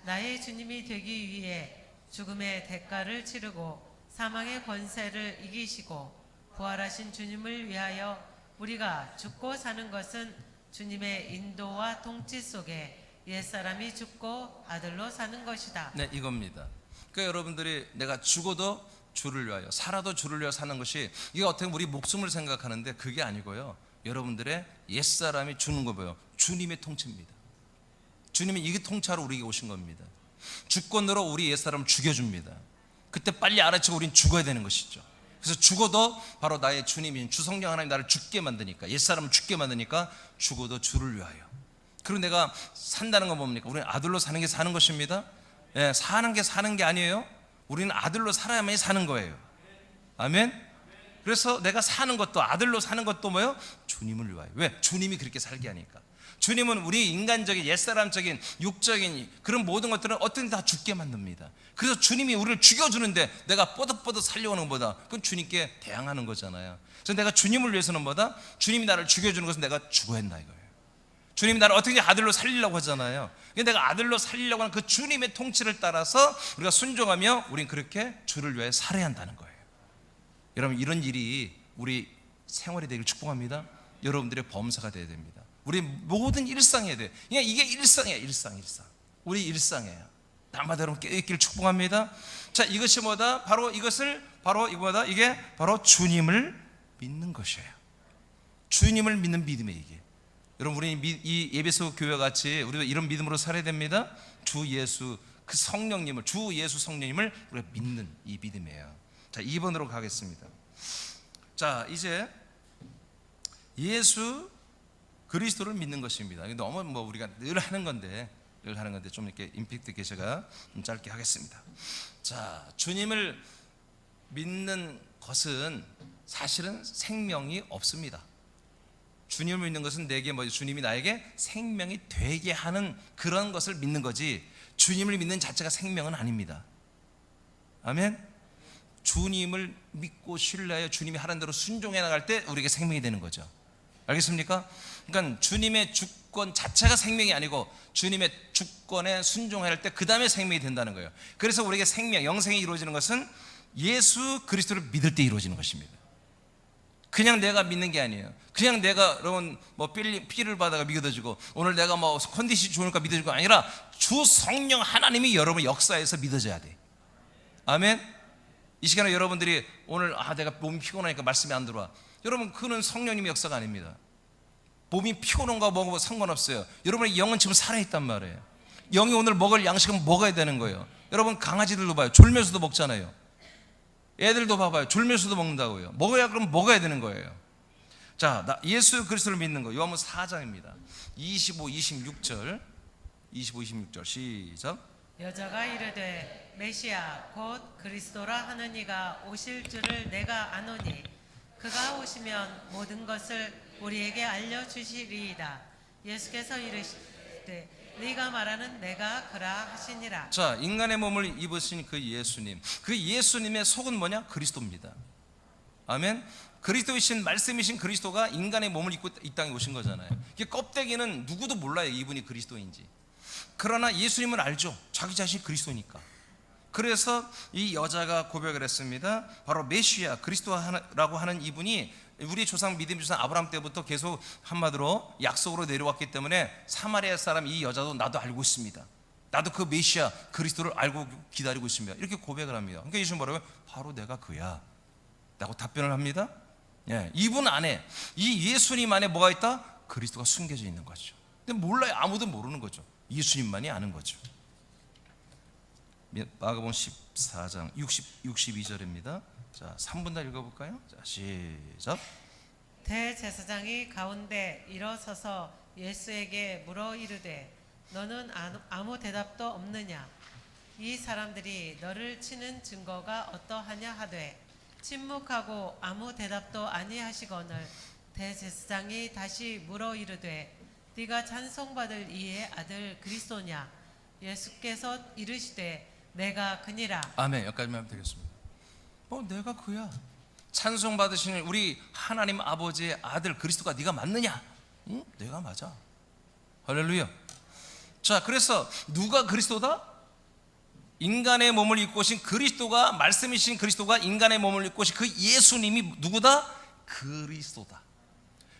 나의 주님이 되기 위해 죽음의 대가를 치르고 사망의 권세를 이기시고 부활하신 주님을 위하여 우리가 죽고 사는 것은 주님의 인도와 통치 속에 옛사람이 죽고 아들로 사는 것이다. 네, 이겁니다. 그러니까 여러분들이 내가 죽어도 주를 위하여, 살아도 주를 위하여 사는 것이, 이게 어떻게 보면 우리 목숨을 생각하는데 그게 아니고요, 여러분들의 옛사람이 주는 거 뭐예요? 주님의 통치입니다. 주님이 이게 통치하러 우리에게 오신 겁니다. 주권으로 우리 옛사람을 죽여줍니다. 그때 빨리 알아채고 우린 죽어야 되는 것이죠. 그래서 죽어도 바로 나의 주님인 주 성령 하나님 나를 죽게 만드니까, 옛사람을 죽게 만드니까 죽어도 주를 위하여. 그리고 내가 산다는 건 뭡니까? 우리는 아들로 사는 게 사는 것입니다. 예, 사는 게 사는 게 아니에요. 우리는 아들로 살아야만이 사는 거예요. 아멘. 그래서 내가 사는 것도, 아들로 사는 것도 뭐예요? 주님을 위하여. 왜? 주님이 그렇게 살게 하니까. 주님은 우리 인간적인, 옛사람적인, 육적인 그런 모든 것들은 어떤 다 죽게 만듭니다. 그래서 주님이 우리를 죽여주는데 내가 뻗어뻗어 살려오는 것보다, 그건 주님께 대항하는 거잖아요. 그래서 내가 주님을 위해서는 뭐다? 주님이 나를 죽여주는 것은 내가 죽어야 한다 이거예요. 주님이 나를 어떻게 아들로 살리려고 하잖아요. 근데 내가 아들로 살리려고 하는 그 주님의 통치를 따라서 우리가 순종하며 우린 그렇게 주를 위해 살아야 한다는 거예요. 여러분, 이런 일이 우리 생활이 되길 축복합니다. 여러분들의 범사가 되어야 됩니다. 우리 모든 일상에 대해, 그냥 이게 일상이에요. 일상. 우리 일상이에요. 날마다 여러분 깨어있기를 축복합니다. 자, 이것이 뭐다? 바로 이것을, 바로 이거다. 이게 바로 주님을 믿는 것이에요. 주님을 믿는 믿음이에요, 이게. 여러분, 우리 이 에베소 교회 같이 우리도 이런 믿음으로 살아야 됩니다. 주 예수, 그 성령님을, 주 예수 성령님을 우리가 믿는 이 믿음이에요. 자, 2번으로 가겠습니다. 자, 이제 예수 그리스도를 믿는 것입니다. 너무 우리가 늘 하는 건데 좀 이렇게 임팩트 있게 제가 좀 짧게 하겠습니다. 자, 주님을 믿는 것은 사실은 생명이 없습니다. 주님을 믿는 것은 내게 주님이 나에게 생명이 되게 하는 그런 것을 믿는 거지, 주님을 믿는 자체가 생명은 아닙니다. 아멘. 주님을 믿고 신뢰하여 주님이 하라는 대로 순종해 나갈 때 우리에게 생명이 되는 거죠. 알겠습니까? 그러니까 주님의 주권 자체가 생명이 아니고 주님의 주권에 순종해야 할 때 그 다음에 생명이 된다는 거예요. 그래서 우리에게 생명, 영생이 이루어지는 것은 예수 그리스도를 믿을 때 이루어지는 것입니다. 그냥 내가 믿는 게 아니에요. 그냥 내가 여러분 피를 받아가 믿어지고 오늘 내가 컨디션이 좋으니까 믿어지고 아니라 주 성령 하나님이 여러분 역사에서 믿어져야 돼. 아멘. 이 시간에 여러분들이 오늘 내가 몸이 피곤하니까 말씀이 안 들어와. 여러분, 그는 성령님의 역사가 아닙니다. 몸이 피곤한가 뭐가 상관없어요. 여러분의 영은 지금 살아있단 말이에요. 영이 오늘 먹을 양식은 먹어야 되는 거예요. 여러분, 강아지들도 봐요. 졸면서도 먹잖아요. 애들도 봐봐요. 졸면서도 먹는다고요. 먹어야, 그럼 먹어야 되는 거예요. 자, 예수 그리스도를 믿는 거. 요한복음 4장입니다. 25, 26절 시작. 여자가 이르되 메시아 곧 그리스도라 하는 이가 오실 줄을 내가 아노니 그가 오시면 모든 것을 우리에게 알려주시리이다. 예수께서 이르시되 네가 말하는 내가 그라 하시니라. 자, 인간의 몸을 입으신 그 예수님, 그 예수님의 속은 뭐냐? 그리스도입니다. 아멘. 그리스도이신 말씀이신 그리스도가 인간의 몸을 입고 이 땅에 오신 거잖아요. 이게 껍데기는 누구도 몰라요, 이분이 그리스도인지. 그러나 예수님은 알죠. 자기 자신이 그리스도니까. 그래서 이 여자가 고백을 했습니다. 바로 메시아 그리스도라고 하는 이분이 우리 조상 믿음의 조상 아브라함 때부터 계속 한마디로 약속으로 내려왔기 때문에 사마리아 사람 이 여자도 나도 알고 있습니다. 나도 그 메시아 그리스도를 알고 기다리고 있습니다. 이렇게 고백을 합니다. 그러니까 예수님 뭐라고요? 바로 내가 그야 라고 답변을 합니다. 예, 이분 안에, 이 예수님 안에 뭐가 있다? 그리스도가 숨겨져 있는 거죠. 근데 몰라요. 아무도 모르는 거죠. 예수님만이 아는 거죠. 마가복음 14장 62절입니다. 자, 3분 다 읽어볼까요? 자, 시작. 대제사장이 가운데 일어서서 예수에게 물어 이르되 너는 아무 대답도 없느냐? 이 사람들이 너를 치는 증거가 어떠하냐 하되 침묵하고 아무 대답도 아니하시거늘 대제사장이 다시 물어 이르되 네가 찬송받을 이의 아들 그리스도냐? 예수께서 이르시되 내가 그니라. 아멘. 여기까지만 하면 되겠습니다. 내가 그야. 찬송 받으시는 우리 하나님 아버지의 아들 그리스도가 네가 맞느냐? 응? 내가 맞아. 할렐루야. 자, 그래서 누가 그리스도다? 인간의 몸을 입고 오신 그리스도가, 말씀이신 그리스도가 인간의 몸을 입고 오신 그 예수님이 누구다? 그리스도다.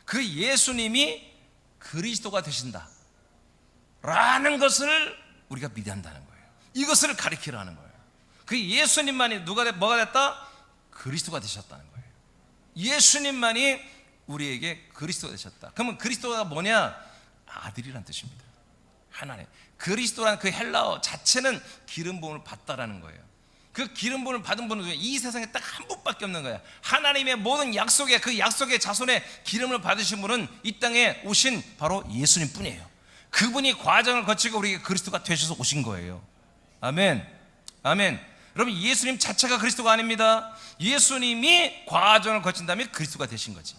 그 예수님이 그리스도가 되신다 라는 것을 우리가 믿어야 한다는 거예요. 이것을 가리키라는 거예요. 그 예수님만이 뭐가 됐다? 그리스도가 되셨다는 거예요. 예수님만이 우리에게 그리스도가 되셨다. 그러면 그리스도가 뭐냐? 아들이란 뜻입니다. 하나님. 그리스도라는 그 헬라어 자체는 기름 부음을 받다라는 거예요. 그 기름 부음을 받은 분은 이 세상에 딱 한 분밖에 없는 거야. 하나님의 모든 약속의 그 약속의 자손의 기름을 받으신 분은 이 땅에 오신 바로 예수님 뿐이에요. 그분이 과정을 거치고 우리에게 그리스도가 되셔서 오신 거예요. 아멘. 아멘. 여러분, 예수님 자체가 그리스도가 아닙니다. 예수님이 과정을 거친 다음에 그리스도가 되신 거지.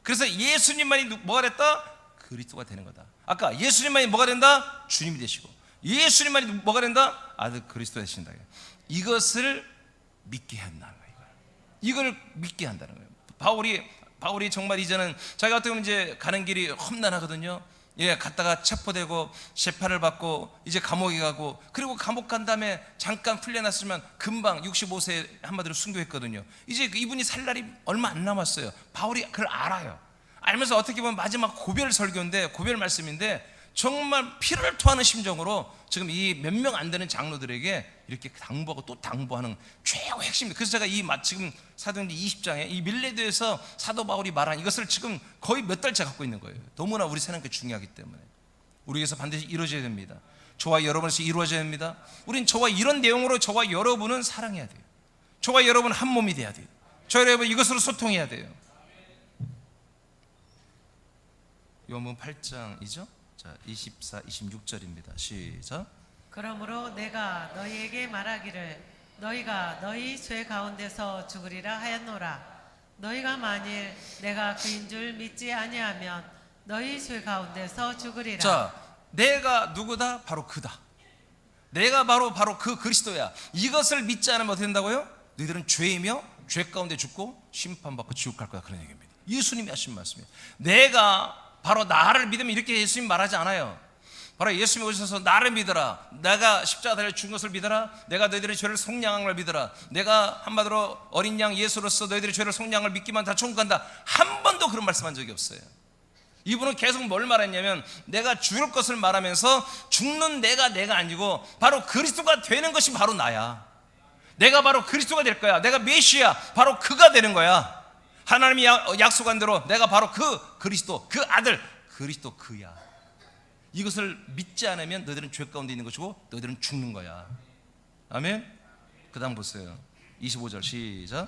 그래서 예수님만이 뭐가 됐다? 그리스도가 되는 거다. 아까 예수님만이 뭐가 된다? 주님이 되시고, 예수님만이 뭐가 된다? 아들 그리스도 되신다. 이것을 믿게 한다는 거예요. 이걸 믿게 한다는 거예요. 바울이 정말 이제는 자기가 어떻게 보면 이제 가는 길이 험난하거든요. 갔다가 체포되고 재판을 받고 이제 감옥에 가고, 그리고 감옥 간 다음에 잠깐 풀려났으면 금방 65세에 한마디로 순교했거든요. 이제 이분이 살 날이 얼마 안 남았어요. 바울이 그걸 알아요. 알면서 어떻게 보면 마지막 고별 설교인데, 고별 말씀인데, 정말 피를 토하는 심정으로 지금 이 몇 명 안 되는 장로들에게 이렇게 당부하고 또 당부하는 최고 핵심입니다. 그래서 제가 지금 사도행전 20장에 이 밀레도에서 사도 바울이 말한 이것을 지금 거의 몇 달째 갖고 있는 거예요. 너무나 우리 생각이 중요하기 때문에 우리에게서 반드시 이루어져야 됩니다. 저와 여러분에서 이루어져야 됩니다. 우린 저와 이런 내용으로 저와 여러분은 사랑해야 돼요. 저와 여러분은 한 몸이 돼야 돼요. 저와 여러분 이것으로 소통해야 돼요. 요한복음 8장이죠. 자, 24, 26절입니다. 시작. 그러므로 내가 너희에게 말하기를 너희가 너희 죄 가운데서 죽으리라 하였노라. 너희가 만일 내가 그인 줄 믿지 아니하면 너희 죄 가운데서 죽으리라. 자, 내가 누구다? 바로 그다. 내가 바로 그 그리스도야. 이것을 믿지 않으면 어떻게 된다고요? 너희들은 죄이며 죄 가운데 죽고 심판받고 지옥 갈 거야. 그런 얘기입니다. 예수님이 하신 말씀이에요. 내가 바로 나를 믿으면, 이렇게 예수님 말하지 않아요. 바로 예수님이 오셔서 나를 믿어라. 내가 십자가 달려 죽은 것을 믿어라. 내가 너희들의 죄를 속량한 걸 믿어라. 내가 한마디로 어린 양 예수로서 너희들의 죄를 속량한 걸 믿기만 다 천국 간다. 한 번도 그런 말씀한 적이 없어요. 이분은 계속 뭘 말했냐면, 내가 죽을 것을 말하면서 죽는 내가 아니고 바로 그리스도가 되는 것이 바로 나야. 내가 바로 그리스도가 될 거야. 내가 메시아, 바로 그가 되는 거야. 하나님이 약속한 대로 내가 바로 그 그리스도, 그 아들 그리스도 그야. 이것을 믿지 않으면 너희들은 죄 가운데 있는 것이고 너희들은 죽는 거야. 아멘. 그 다음 보세요. 25절 시작.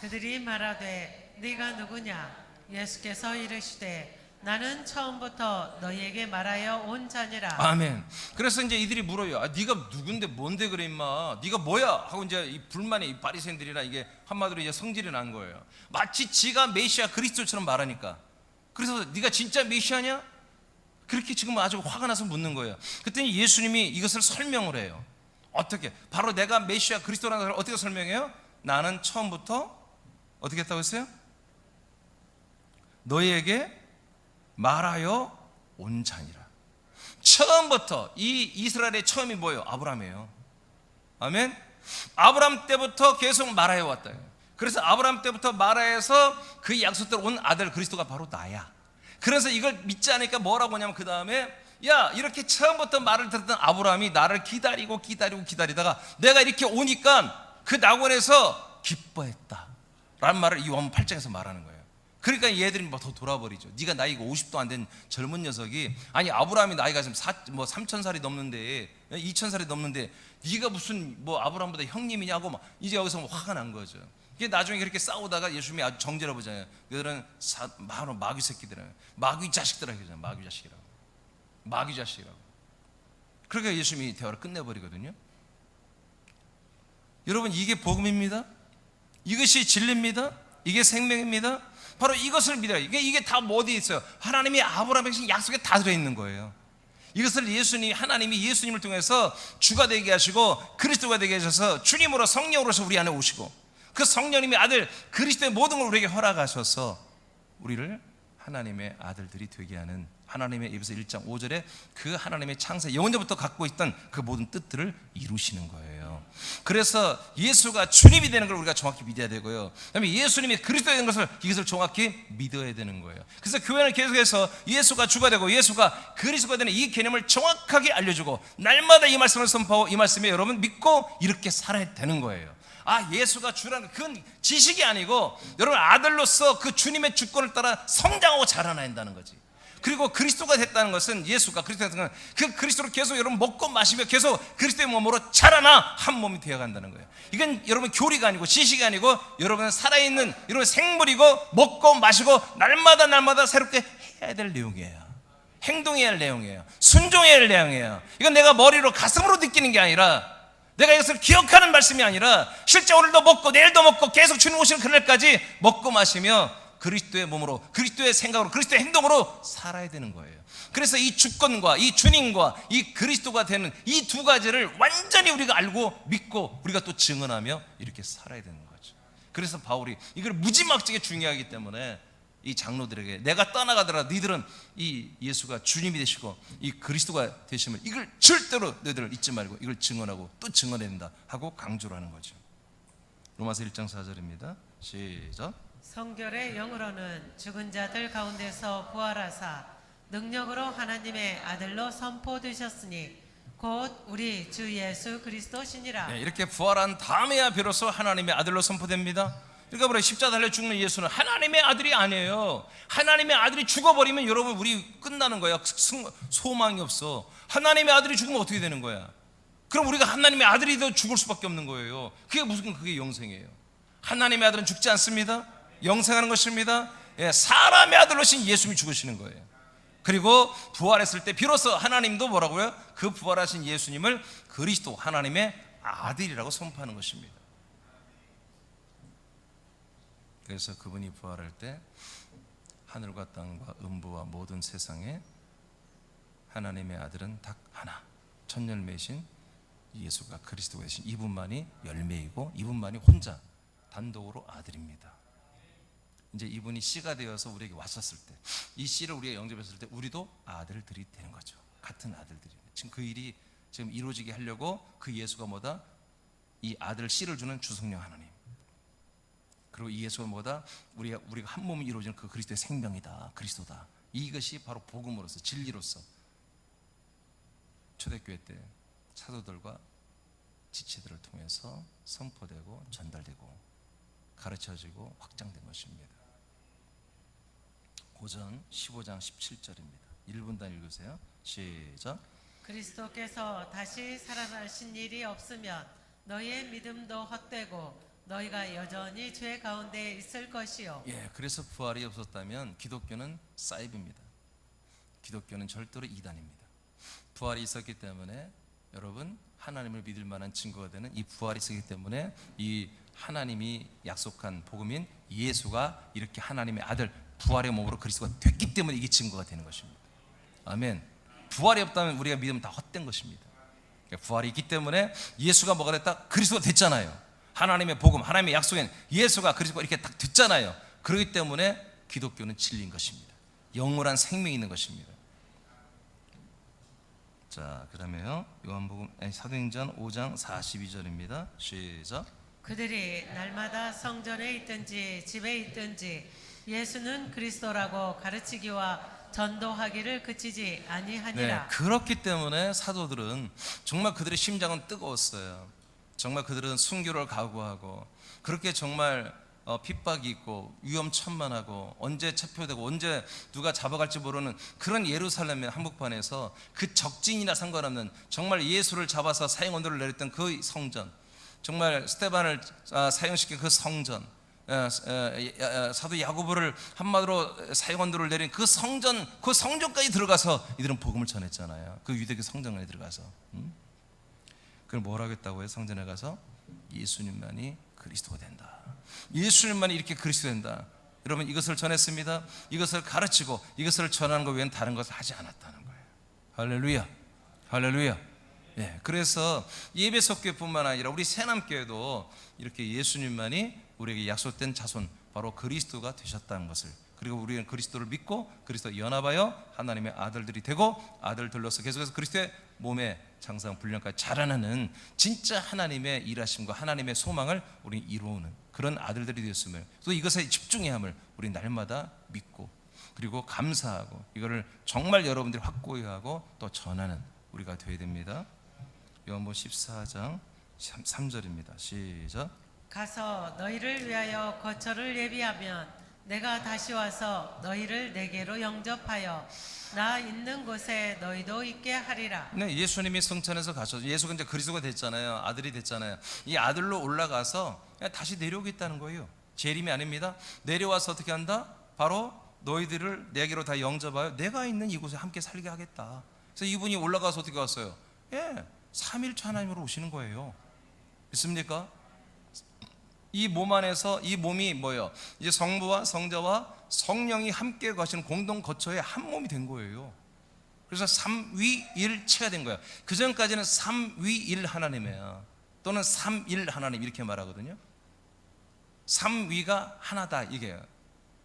그들이 말하되 네가 누구냐? 예수께서 이르시되 나는 처음부터 너희에게 말하여 온 자니라. 아멘. 그래서 이제 이들이 물어요. 네가 누군데 뭔데 그래 임마? 네가 뭐야? 하고 이제 이 불만의 이 바리새인들이나 이게 한마디로 이제 성질이 난 거예요. 마치 지가 메시아 그리스도처럼 말하니까. 그래서 네가 진짜 메시아냐? 그렇게 지금 아주 화가 나서 묻는 거예요. 그랬더니 예수님이 이것을 설명을 해요. 어떻게? 바로 내가 메시아 그리스도라는 것을 어떻게 설명해요? 나는 처음부터 어떻게 했다고 했어요? 너희에게 말하여 온 자니라. 처음부터 이 이스라엘의 처음이 뭐예요? 아브라함이에요. 아멘. 아브라함 때부터 계속 말하여 왔다. 그래서 아브라함 때부터 말하여서 그 약속대로 온 아들 그리스도가 바로 나야. 그래서 이걸 믿지 않으니까 뭐라고 하냐면 그 다음에 야, 이렇게 처음부터 말을 듣던 아브라함이 나를 기다리다가 내가 이렇게 오니까 그 낙원에서 기뻐했다 라는 말을 이 요한복음 8장에서 말하는 거예요. 그러니까 얘들이 뭐 더 돌아버리죠. 네가 나이가 50도 안 된 젊은 녀석이, 아니 아브라함이 나이가 지금 3,000살이 넘는데 2,000살이 넘는데 네가 무슨 뭐 아브라함보다 형님이냐고 막 이제 여기서 화가 난 거죠. 이게 나중에 그렇게 싸우다가 예수님이 아주 정죄를 보잖아요. 너희들은 바로 마귀 새끼들이에요. 마귀 자식들이라고 하잖아요. 마귀 자식이라고. 그렇게 예수님이 대화를 끝내버리거든요. 여러분, 이게 복음입니다. 이것이 진리입니다. 이게 생명입니다. 바로 이것을 믿어요. 이게 다 어디에 있어요? 하나님이 아브라함에게 약속에 다 들어있는 거예요. 이것을 하나님이 예수님을 통해서 주가 되게 하시고 그리스도가 되게 하셔서 주님으로 성령으로서 우리 안에 오시고, 그 성령님의 아들 그리스도의 모든 걸 우리에게 허락하셔서 우리를 하나님의 아들들이 되게 하는, 하나님의 에베소 1장 5절에 그 하나님의 창세 영원전부터 갖고 있던 그 모든 뜻들을 이루시는 거예요. 그래서 예수가 주님이 되는 걸 우리가 정확히 믿어야 되고요, 그다음에 예수님이 그리스도가 되는 것을, 이것을 정확히 믿어야 되는 거예요. 그래서 교회는 계속해서 예수가 주가 되고 예수가 그리스도가 되는 이 개념을 정확하게 알려주고 날마다 이 말씀을 선포하고 이 말씀에 여러분 믿고 이렇게 살아야 되는 거예요. 예수가 주라는 그건 지식이 아니고 여러분 아들로서 그 주님의 주권을 따라 성장하고 자라나야 한다는 거지. 그리고 그리스도가 됐다는 것은, 예수가 그리스도가 됐다는 것은 그 그리스도를 계속 여러분 먹고 마시며 계속 그리스도의 몸으로 자라나 한 몸이 되어간다는 거예요. 이건 여러분 교리가 아니고 지식이 아니고 여러분은 살아있는 여러분 생물이고 먹고 마시고 날마다 새롭게 해야 될 내용이에요. 행동해야 할 내용이에요. 순종해야 할 내용이에요. 이건 내가 머리로 가슴으로 느끼는 게 아니라, 내가 이것을 기억하는 말씀이 아니라 실제 오늘도 먹고 내일도 먹고 계속 주님 오시는 그날까지 먹고 마시며 그리스도의 몸으로, 그리스도의 생각으로, 그리스도의 행동으로 살아야 되는 거예요. 그래서 이 주권과 이 주님과 이 그리스도가 되는 이 두 가지를 완전히 우리가 알고 믿고 우리가 또 증언하며 이렇게 살아야 되는 거죠. 그래서 바울이 이걸 무지막지하게 중요하기 때문에 이 장로들에게, 내가 떠나가더라 너희들은 이 예수가 주님이 되시고 이 그리스도가 되시면 이걸 절대로 너희들 잊지 말고 이걸 증언하고 또 증언해야 된다 하고 강조를 하는 거죠. 로마서 1장 4절입니다. 시작. 성결의 영으로는 죽은 자들 가운데서 부활하사 능력으로 하나님의 아들로 선포되셨으니 곧 우리 주 예수 그리스도시니라. 네, 이렇게 부활한 다음에야 비로소 하나님의 아들로 선포됩니다. 그러니까 뭐래, 십자가 달려 죽는 예수는 하나님의 아들이 아니에요. 하나님의 아들이 죽어버리면 여러분 우리 끝나는 거야. 소망이 없어. 하나님의 아들이 죽으면 어떻게 되는 거야? 그럼 우리가 하나님의 아들이 더 죽을 수밖에 없는 거예요. 그게 영생이에요. 하나님의 아들은 죽지 않습니다. 영생하는 것입니다. 사람의 아들로신 예수님이 죽으시는 거예요. 그리고 부활했을 때 비로소 하나님도 뭐라고요? 그 부활하신 예수님을 그리스도 하나님의 아들이라고 선포하는 것입니다. 그래서 그분이 부활할 때 하늘과 땅과 음부와 모든 세상에 하나님의 아들은 딱 하나, 첫 열매이신 예수가 그리스도가 되신 이분만이 열매이고 이분만이 혼자 단독으로 아들입니다. 이제 이분이 씨가 되어서 우리에게 왔었을 때, 이 씨를 우리가 영접했을 때 우리도 아들들이 되는 거죠. 같은 아들들이. 지금 그 일이 지금 이루어지게 하려고 그 예수가 뭐다? 이 아들 씨를 주는 주성령 하나님. 그리고 이 예수가 뭐다? 우리가 한 몸이 이루어지는 그 그리스도의 생명이다. 그리스도다. 이것이 바로 복음으로서, 진리로서 초대교회 때 사도들과 지체들을 통해서 선포되고 전달되고 가르쳐지고 확장된 것입니다. 고전 15장 17절입니다. 1분단 읽으세요. 시작. 그리스도께서 다시 살아나신 일이 없으면 너희의 믿음도 헛되고 너희가 여전히 죄 가운데 있을 것이요. 그래서 부활이 없었다면 기독교는 사이비입니다. 기독교는 절대로 이단입니다. 부활이 있었기 때문에 여러분 하나님을 믿을 만한 증거가 되는 이 부활이 있었기 때문에 이 하나님이 약속한 복음인 예수가 이렇게 하나님의 아들 부활의 몸으로 그리스도가 됐기 때문에 이게 증거가 되는 것입니다. 아멘. 부활이 없다면 우리가 믿으면 다 헛된 것입니다. 부활이 있기 때문에 예수가 뭐가 됐다? 그리스도가 됐잖아요. 하나님의 복음, 하나님의 약속인 예수가 그리스도가 이렇게 딱 됐잖아요. 그렇기 때문에 기독교는 진리인 것입니다. 영원한 생명이 있는 것입니다. 자, 그다음에요. 요한복음 사도행전 5장 42절입니다. 시작. 그들이 날마다 성전에 있든지 집에 있든지 예수는 그리스도라고 가르치기와 전도하기를 그치지 아니하니라. 그렇기 때문에 사도들은 정말 그들의 심장은 뜨거웠어요. 정말 그들은 순교를 각오하고 그렇게 정말 핍박이 있고 위험천만하고 언제 체포되고 언제 누가 잡아갈지 모르는 그런 예루살렘의 한복판에서 그 적진이나 상관없는 정말 예수를 잡아서 사형언도를 내렸던 그 성전, 정말 스테반을 사형시킨 그 성전, 사도 야고보를 한마디로 사형원들을 내린 그 성전까지 들어가서 이들은 복음을 전했잖아요. 그 유대교 성전에 들어가서. 그걸 뭘 하겠다고 해요? 성전에 가서 예수님만이 그리스도가 된다. 예수님만이 이렇게 그리스도 된다. 여러분, 이것을 전했습니다. 이것을 가르치고 이것을 전하는 것 외에는 다른 것을 하지 않았다는 거예요. 할렐루야, 할렐루야. 예, 그래서 예배석 교회뿐만 아니라 우리 새남교회도 이렇게 예수님만이 우리에게 약속된 자손, 바로 그리스도가 되셨다는 것을, 그리고 우리는 그리스도를 믿고 그리스도 연합하여 하나님의 아들들이 되고, 아들들로서 계속해서 그리스도의 몸의 장성 분량까지 자라나는 진짜 하나님의 일하심과 하나님의 소망을 우리 이루는 그런 아들들이 되었음을, 또 이것에 집중해야 함을 우리 날마다 믿고, 그리고 감사하고, 이거를 정말 여러분들이 확고히 하고 또 전하는 우리가 되어야 됩니다. 요한복음 14장 3절입니다. 시작. 가서 너희를 위하여 거처를 예비하면 내가 다시 와서 너희를 내게로 영접하여 나 있는 곳에 너희도 있게 하리라. 네, 예수님이 성천에서 가셔서, 예수가 이제 그리스도가 됐잖아요. 아들이 됐잖아요. 이 아들로 올라가서 다시 내려오겠다는 거예요. 재림이 아닙니다. 내려와서 어떻게 한다? 바로 너희들을 내게로 다 영접하여 내가 있는 이곳에 함께 살게 하겠다. 그래서 이분이 올라가서 어떻게 왔어요? 3일차 하나님으로 오시는 거예요. 믿습니까? 이 몸 안에서, 이 몸이 뭐예요? 이제 성부와 성자와 성령이 함께 가시는 공동 거처에 한 몸이 된 거예요. 그래서 삼위일체가 된 거예요. 그 전까지는 삼위일 하나님이에요. 또는 삼일 하나님 이렇게 말하거든요. 삼위가 하나다 이게요.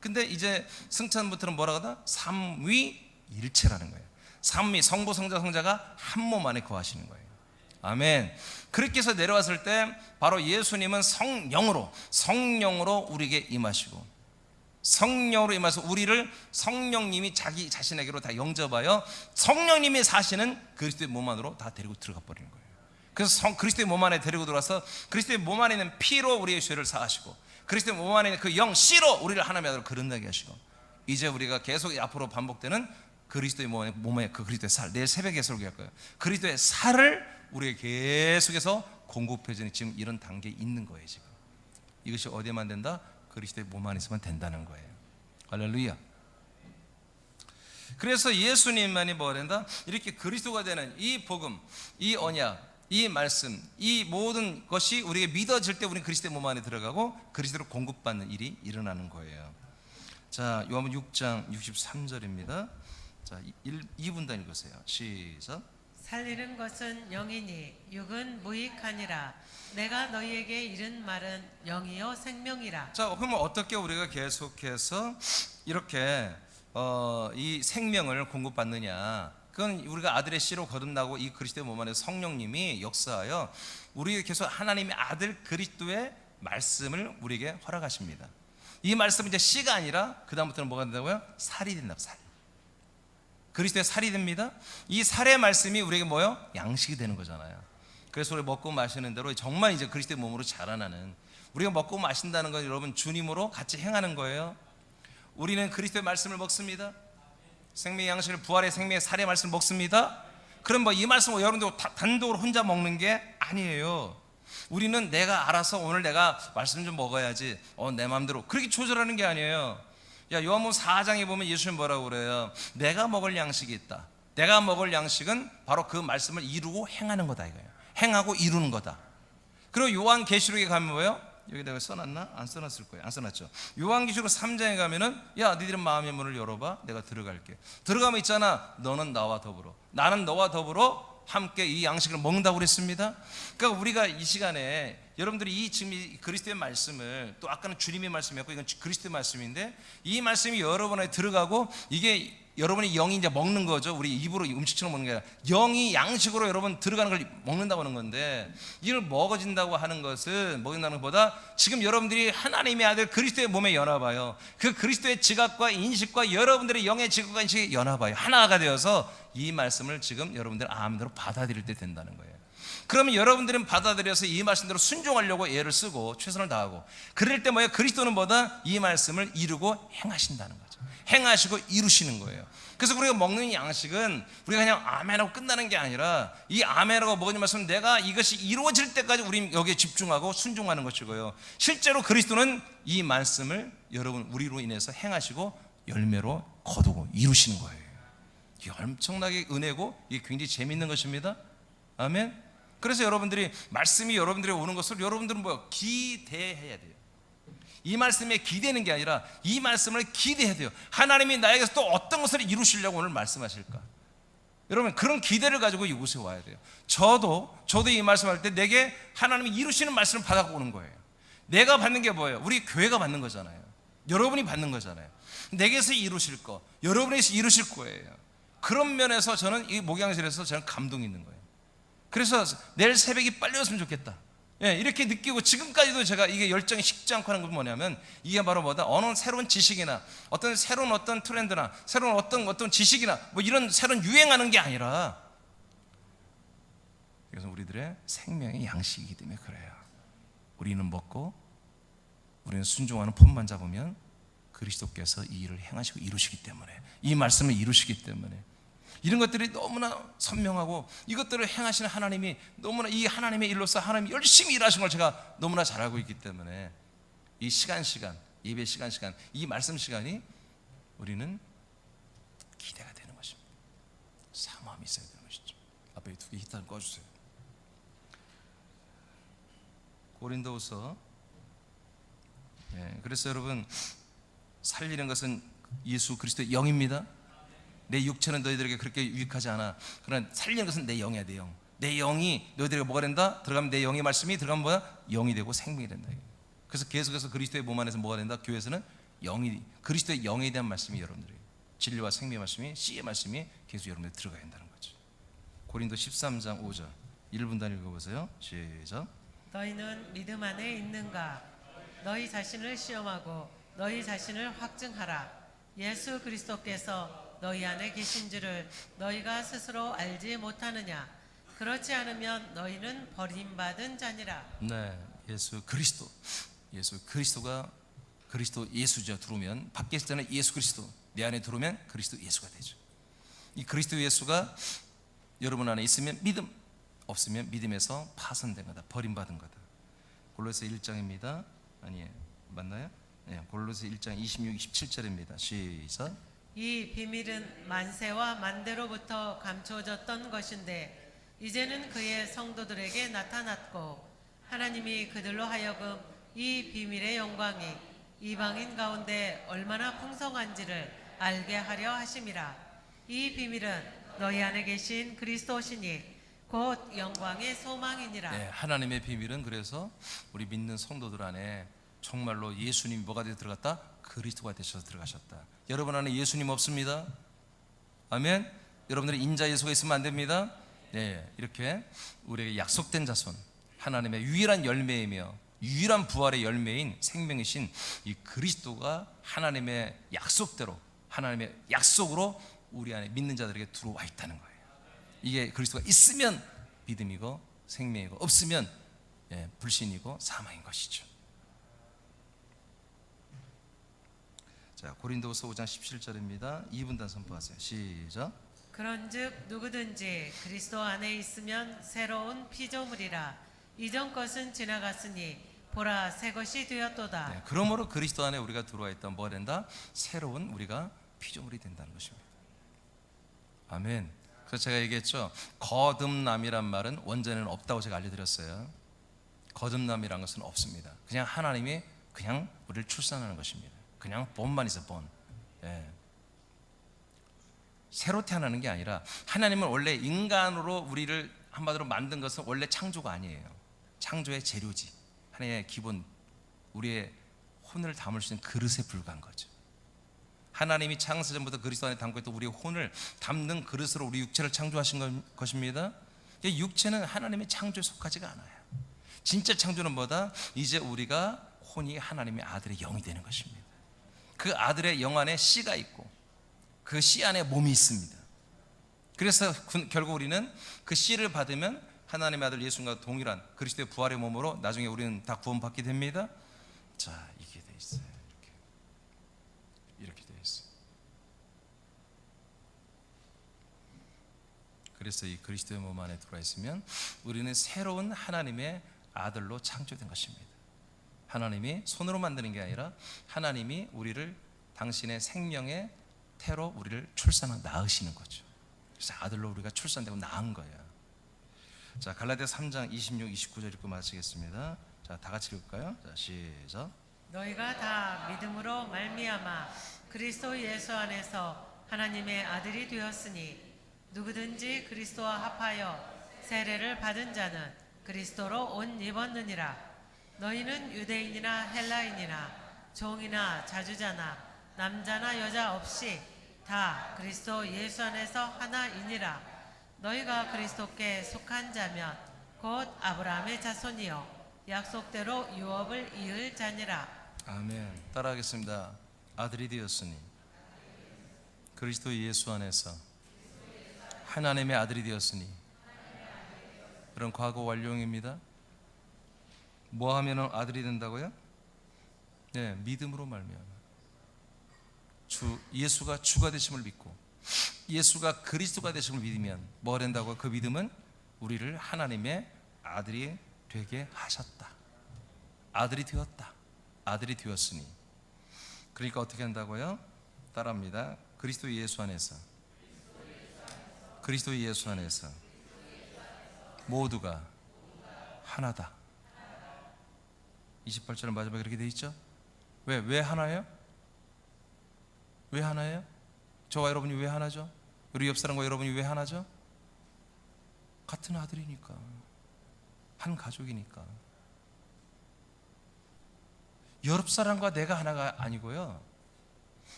근데 이제 승천부터는 뭐라고 하다? 삼위일체라는 거예요. 삼위, 성부, 성자, 성자가 한 몸 안에 거하시는 거예요. 아멘. 그렇게 해서 내려왔을 때 바로 예수님은 성령으로 우리에게 임하시고, 성령으로 임하셔서 우리를 성령님이 자기 자신에게로 다 영접하여 성령님이 사시는 그리스도의 몸 안으로 다 데리고 들어가 버리는 거예요. 그래서 그리스도의 몸 안에 데리고 들어와서 그리스도의 몸 안에 있는 피로 우리의 죄를 사하시고, 그리스도의 몸 안에 있는 그 영 씨로 우리를 하나님의 아들로 거듭나게 하시고, 이제 우리가 계속 앞으로 반복되는 그리스도의 몸에 그 그리스도의 살, 내일 새벽에 설교할 거예요. 그리스도의 살을 우리에게 계속해서 공급해주는 지금 이런 단계에 있는 거예요. 지금 이것이 어디에만 된다? 그리스도의 몸 안에 있으면 된다는 거예요. 할렐루야. 그래서 예수님만이 뭐가 된다? 이렇게 그리스도가 되는 이 복음, 이 언약, 이 말씀, 이 모든 것이 우리에게 믿어질 때 우리는 그리스도의 몸 안에 들어가고 그리스도로 공급받는 일이 일어나는 거예요. 자, 요한복음 6장 63절입니다. 자, 2분단 읽으세요. 시작. 살리는 것은 영이니 육은 무익하니라. 내가 너희에게 이른 말은 영이요 생명이라. 자, 그러면 어떻게 우리가 계속해서 이렇게 이 생명을 공급받느냐? 그건 우리가 아들의 씨로 거듭나고 이 그리스도의 몸 안에 성령님이 역사하여 우리에게 계속 하나님의 아들 그리스도의 말씀을 우리에게 허락하십니다. 이 말씀은 이제 씨가 아니라 그 다음부터는 뭐가 된다고요? 살이 된다고. 살. 그리스도의 살이 됩니다. 이 살의 말씀이 우리에게 뭐요? 양식이 되는 거잖아요. 그래서 우리 먹고 마시는 대로 정말 이제 그리스도의 몸으로 자라나는, 우리가 먹고 마신다는 건 여러분 주님으로 같이 행하는 거예요. 우리는 그리스도의 말씀을 먹습니다. 생명의 양식을, 부활의 생명의 살의 말씀을 먹습니다. 그럼 뭐 이 말씀을 여러분들 단독으로 혼자 먹는 게 아니에요. 우리는 내가 알아서 오늘 내가 말씀 좀 먹어야지, 내 마음대로 그렇게 조절하는 게 아니에요. 요한복음 4장에 보면 예수님 뭐라고 그래요? 내가 먹을 양식이 있다. 내가 먹을 양식은 바로 그 말씀을 이루고 행하는 거다 이거예요. 행하고 이루는 거다. 그리고 요한계시록에 가면 뭐예요? 여기 내가 써놨나? 안 써놨을 거예요. 안 써놨죠. 요한계시록 3장에 가면은 너희들은 마음의 문을 열어봐, 내가 들어갈게. 들어가면 있잖아, 너는 나와 더불어, 나는 너와 더불어 함께 이 양식을 먹는다고 그랬습니다. 그러니까 우리가 이 시간에 여러분들이 지금 이 그리스도의 말씀을, 또 아까는 주님의 말씀이었고 이건 그리스도의 말씀인데, 이 말씀이 여러분에 들어가고 이게 여러분의 영이 이제 먹는 거죠. 우리 입으로 음식처럼 먹는 게 아니라 영이 양식으로 여러분 들어가는 걸 먹는다고 하는 건데, 이걸 먹어진다고 하는 것은, 먹는다는 것보다 지금 여러분들이 하나님의 아들 그리스도의 몸에 연합하여 그 그리스도의 지각과 인식과 여러분들의 영의 지각과 인식이 연합하여 하나가 되어서 이 말씀을 지금 여러분들 마음대로 받아들일 때 된다는 거예요. 그러면 여러분들은 받아들여서 이 말씀대로 순종하려고 애를 쓰고 최선을 다하고, 그럴 때 뭐예요? 그리스도는 뭐다? 이 말씀을 이루고 행하신다는 거죠. 행하시고 이루시는 거예요. 그래서 우리가 먹는 양식은 우리가 그냥 아멘하고 끝나는 게 아니라 이 아멘하고 먹는 말씀은 내가 이것이 이루어질 때까지 우리 여기에 집중하고 순종하는 것이고요. 실제로 그리스도는 이 말씀을 여러분 우리로 인해서 행하시고 열매로 거두고 이루시는 거예요. 이게 엄청나게 은혜고 이게 굉장히 재밌는 것입니다. 아멘. 그래서 여러분들이 말씀이 여러분들이 오는 것을 여러분들은 뭐야? 기대해야 돼요. 이 말씀에 기대는 게 아니라 이 말씀을 기대해야 돼요. 하나님이 나에게서 또 어떤 것을 이루시려고 오늘 말씀하실까? 여러분 그런 기대를 가지고 이곳에 와야 돼요. 저도 이 말씀할 때 내게 하나님이 이루시는 말씀을 받아오는 거예요. 내가 받는 게 뭐예요? 우리 교회가 받는 거잖아요. 여러분이 받는 거잖아요. 내게서 이루실 거, 여러분에서 이루실 거예요. 그런 면에서 저는 이 목양실에서 저는 감동이 있는 거예요. 그래서 내일 새벽이 빨리 왔으면 좋겠다. 예, 이렇게 느끼고 지금까지도 제가 이게 열정이 식지 않고 하는 건 뭐냐면 이게 바로 뭐다? 어느 새로운 지식이나 어떤 새로운 어떤 트렌드나 새로운 어떤 지식이나 뭐 이런 새로운 유행하는 게 아니라 이것은 우리들의 생명의 양식이기 때문에 그래요. 우리는 먹고 우리는 순종하는 폰만 잡으면 그리스도께서 이 일을 행하시고 이루시기 때문에 이 말씀을 이루시기 때문에 이런 것들이 너무나 선명하고 이것들을 행하시는 하나님이 너무나 이 하나님의 일로서 하나님이 열심히 일하신 걸 제가 너무나 잘 알고 있기 때문에 이 시간 예배 시간 이 말씀 시간이 우리는 기대가 되는 것입니다. 사모함이 있어야 되는 것이죠. 앞에 두 개 히트 한번 꺼주세요. 고린도후서. 그래서 여러분 살리는 것은 예수 그리스도의 영입니다. 내 육체는 너희들에게 그렇게 유익하지 않아. 그러나 살리는 것은 내 영이야. 내 영. 내 영이 너희들에게 뭐가 된다? 들어가면 내 영의 말씀이 들어가면 뭐야? 영이 되고 생명이 된다. 그래서 계속해서 그리스도의 몸 안에서 뭐가 된다? 교회에서는 영이, 그리스도의 영에 대한 말씀이 여러분들에게 진리와 생명의 말씀이 씨의 말씀이 계속 여러분들에 들어가야 된다는 거죠. 고린도 13장 5절 1분 단위 읽어보세요. 시작. 너희는 믿음 안에 있는가? 너희 자신을 시험하고 너희 자신을 확증하라. 예수 그리스도께서 너희 안에 계신 줄을 너희가 스스로 알지 못하느냐? 그렇지 않으면 너희는 버림받은 자니라. 네, 예수 그리스도가 그리스도 예수죠. 들어오면 밖에 있을 때는 예수 그리스도, 내 안에 들어오면 그리스도 예수가 되죠. 이 그리스도 예수가 여러분 안에 있으면 믿음, 없으면 믿음에서 파손된 거다, 버림받은 거다. 골로새 1장입니다. 아니에요, 맞나요? 네, 골로새 1장 26, 27절입니다. 시작. 이 비밀은 만세와 만대로부터 감추어졌던 것인데 이제는 그의 성도들에게 나타났고 하나님이 그들로 하여금 이 비밀의 영광이 이방인 가운데 얼마나 풍성한지를 알게 하려 하심이라. 이 비밀은 너희 안에 계신 그리스도시니 곧 영광의 소망이니라. 네, 하나님의 비밀은 그래서 우리 믿는 성도들 안에 정말로 예수님이 뭐가 되어 들어갔다? 그리스도가 되셔서 들어가셨다. 여러분 안에 예수님 없습니다. 아멘. 여러분들이 인자 예수가 있으면 안 됩니다. 네, 이렇게 우리에게 약속된 자손, 하나님의 유일한 열매이며 유일한 부활의 열매인 생명이신 이 그리스도가 하나님의 약속대로, 하나님의 약속으로 우리 안에 믿는 자들에게 들어와 있다는 거예요. 이게 그리스도가 있으면 믿음이고 생명이고 없으면 불신이고 사망인 것이죠. 자, 고린도후서 5장 17절입니다. 2분단 선포하세요. 시작. 그런즉 누구든지 그리스도 안에 있으면 새로운 피조물이라. 이전 것은 지나갔으니 보라 새 것이 되었도다. 네, 그러므로 그리스도 안에 우리가 들어와 있다면 뭐가 된다? 새로운 우리가 피조물이 된다는 것입니다. 아멘. 그래서 제가 얘기했죠. 거듭남이란 말은 원전에는 없다고 제가 알려드렸어요. 거듭남이란 것은 없습니다. 그냥 하나님이 그냥 우리를 출산하는 것입니다. 그냥 본만 있어, 본. 새로 태어나는 게 아니라 하나님은 원래 인간으로 우리를 한마디로 만든 것은 원래 창조가 아니에요. 창조의 재료지. 하나님의 기본, 우리의 혼을 담을 수 있는 그릇에 불과한 거죠. 하나님이 창세전부터 그리스도 안에 담고 있던 우리의 혼을 담는 그릇으로 우리 육체를 창조하신 것입니다. 육체는 하나님의 창조에 속하지가 않아요. 진짜 창조는 뭐다? 이제 우리가 혼이 하나님의 아들의 영이 되는 것입니다. 그 아들의 영 안에 씨가 있고 그 씨 안에 몸이 있습니다. 그래서 결국 우리는 그 씨를 받으면 하나님의 아들 예수님과 동일한 그리스도의 부활의 몸으로 나중에 우리는 다 구원받게 됩니다. 자, 이게 돼 있어요. 이렇게 돼 있어요. 그래서 이 그리스도의 몸 안에 들어와 있으면 우리는 새로운 하나님의 아들로 창조된 것입니다. 하나님이 손으로 만드는 게 아니라 하나님이 우리를 당신의 생명의 태로 우리를 출산하고 낳으시는 거죠. 그래서 아들로 우리가 출산되고 낳은 거예요. 자, 갈라디아 3장 26, 29절 읽고 마치겠습니다. 자, 다 같이 읽을까요? 자, 시작. 너희가 다 믿음으로 말미암아 그리스도 예수 안에서 하나님의 아들이 되었으니 누구든지 그리스도와 합하여 세례를 받은 자는 그리스도로 옷 입었느니라. 너희는 유대인이나 헬라인이나 종이나 자주자나 남자나 여자 없이 다 그리스도 예수 안에서 하나이니라. 너희가 그리스도께 속한 자면 곧 아브라함의 자손이요 약속대로 유업을 이을 자니라. 아멘. 따라하겠습니다. 아들이 되었으니 그리스도 예수 안에서 하나님의 아들이 되었으니. 그런 과거 완료형입니다. 뭐 하면 아들이 된다고요? 네, 믿음으로 말미암아 예수가 주가 되심을 믿고 예수가 그리스도가 되심을 믿으면 뭐가 된다고요? 그 믿음은 우리를 하나님의 아들이 되게 하셨다. 아들이 되었다. 아들이 되었으니. 그러니까 어떻게 한다고요? 따라합니다. 그리스도 예수 안에서 그리스도 예수 안에서 모두가 하나다. 28절은 마지막에 이렇게 돼 있죠? 왜 하나예요? 왜 하나예요? 저와 여러분이 왜 하나죠? 우리 옆 사람과 여러분이 왜 하나죠? 같은 아들이니까, 한 가족이니까. 옆 사람과 내가 하나가 아니고요,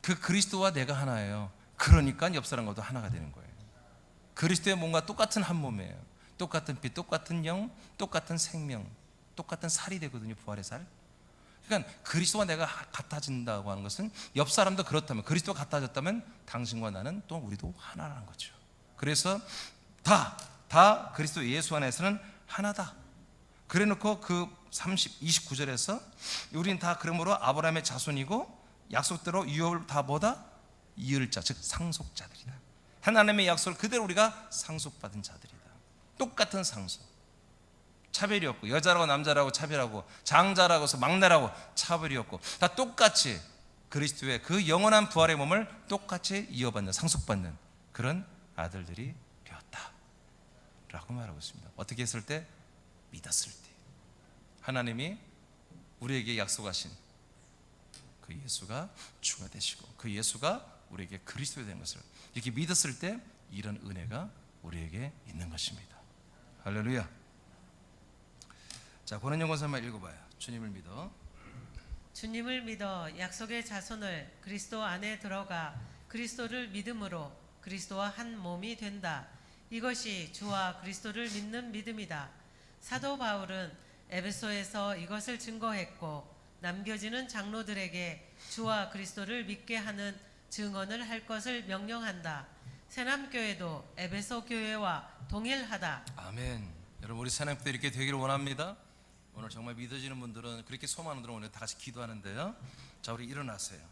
그 그리스도와 내가 하나예요. 그러니까 옆 사람과도 하나가 되는 거예요. 그리스도의 몸과 똑같은 한 몸이에요. 똑같은 피, 똑같은 영, 똑같은 생명, 똑같은 살이 되거든요. 부활의 살. 그러니까 그리스도와 내가 같아진다고 하는 것은 옆 사람도 그렇다면, 그리스도가 같아졌다면 당신과 나는 또 우리도 하나라는 거죠. 그래서 다 그리스도 예수 안에서는 하나다. 그래놓고 그 29절에서 우리는 다 그러므로 아브라함의 자손이고 약속대로 유업을 다 뭐다? 이을 자, 즉 상속자들이다. 하나님의 약속을 그대로 우리가 상속받은 자들이다. 똑같은 상속. 차별이 없고, 여자라고 남자라고 차별하고, 장자라고 해서 막내라고 차별이 없고, 다 똑같이 그리스도의 그 영원한 부활의 몸을 똑같이 이어받는, 상속받는 그런 아들들이 되었다 라고 말하고 있습니다. 어떻게 했을 때? 믿었을 때. 하나님이 우리에게 약속하신 그 예수가 주가 되시고 그 예수가 우리에게 그리스도가 되는 것을 이렇게 믿었을 때 이런 은혜가 우리에게 있는 것입니다. 할렐루야. 자, 권은영 권사님 읽어봐요. 주님을 믿어 약속의 자손을 그리스도 안에 들어가 그리스도를 믿음으로 그리스도와 한 몸이 된다. 이것이 주와 그리스도를 믿는 믿음이다. 사도 바울은 에베소에서 이것을 증거했고 남겨지는 장로들에게 주와 그리스도를 믿게 하는 증언을 할 것을 명령한다. 새남교회도 에베소 교회와 동일하다. 아멘. 여러분, 우리 새남교회 이렇게 되기를 원합니다. 오늘 정말 믿어지는 분들은, 그렇게 소망하는 분들은 오늘 다 같이 기도하는데요. 자, 우리 일어나세요.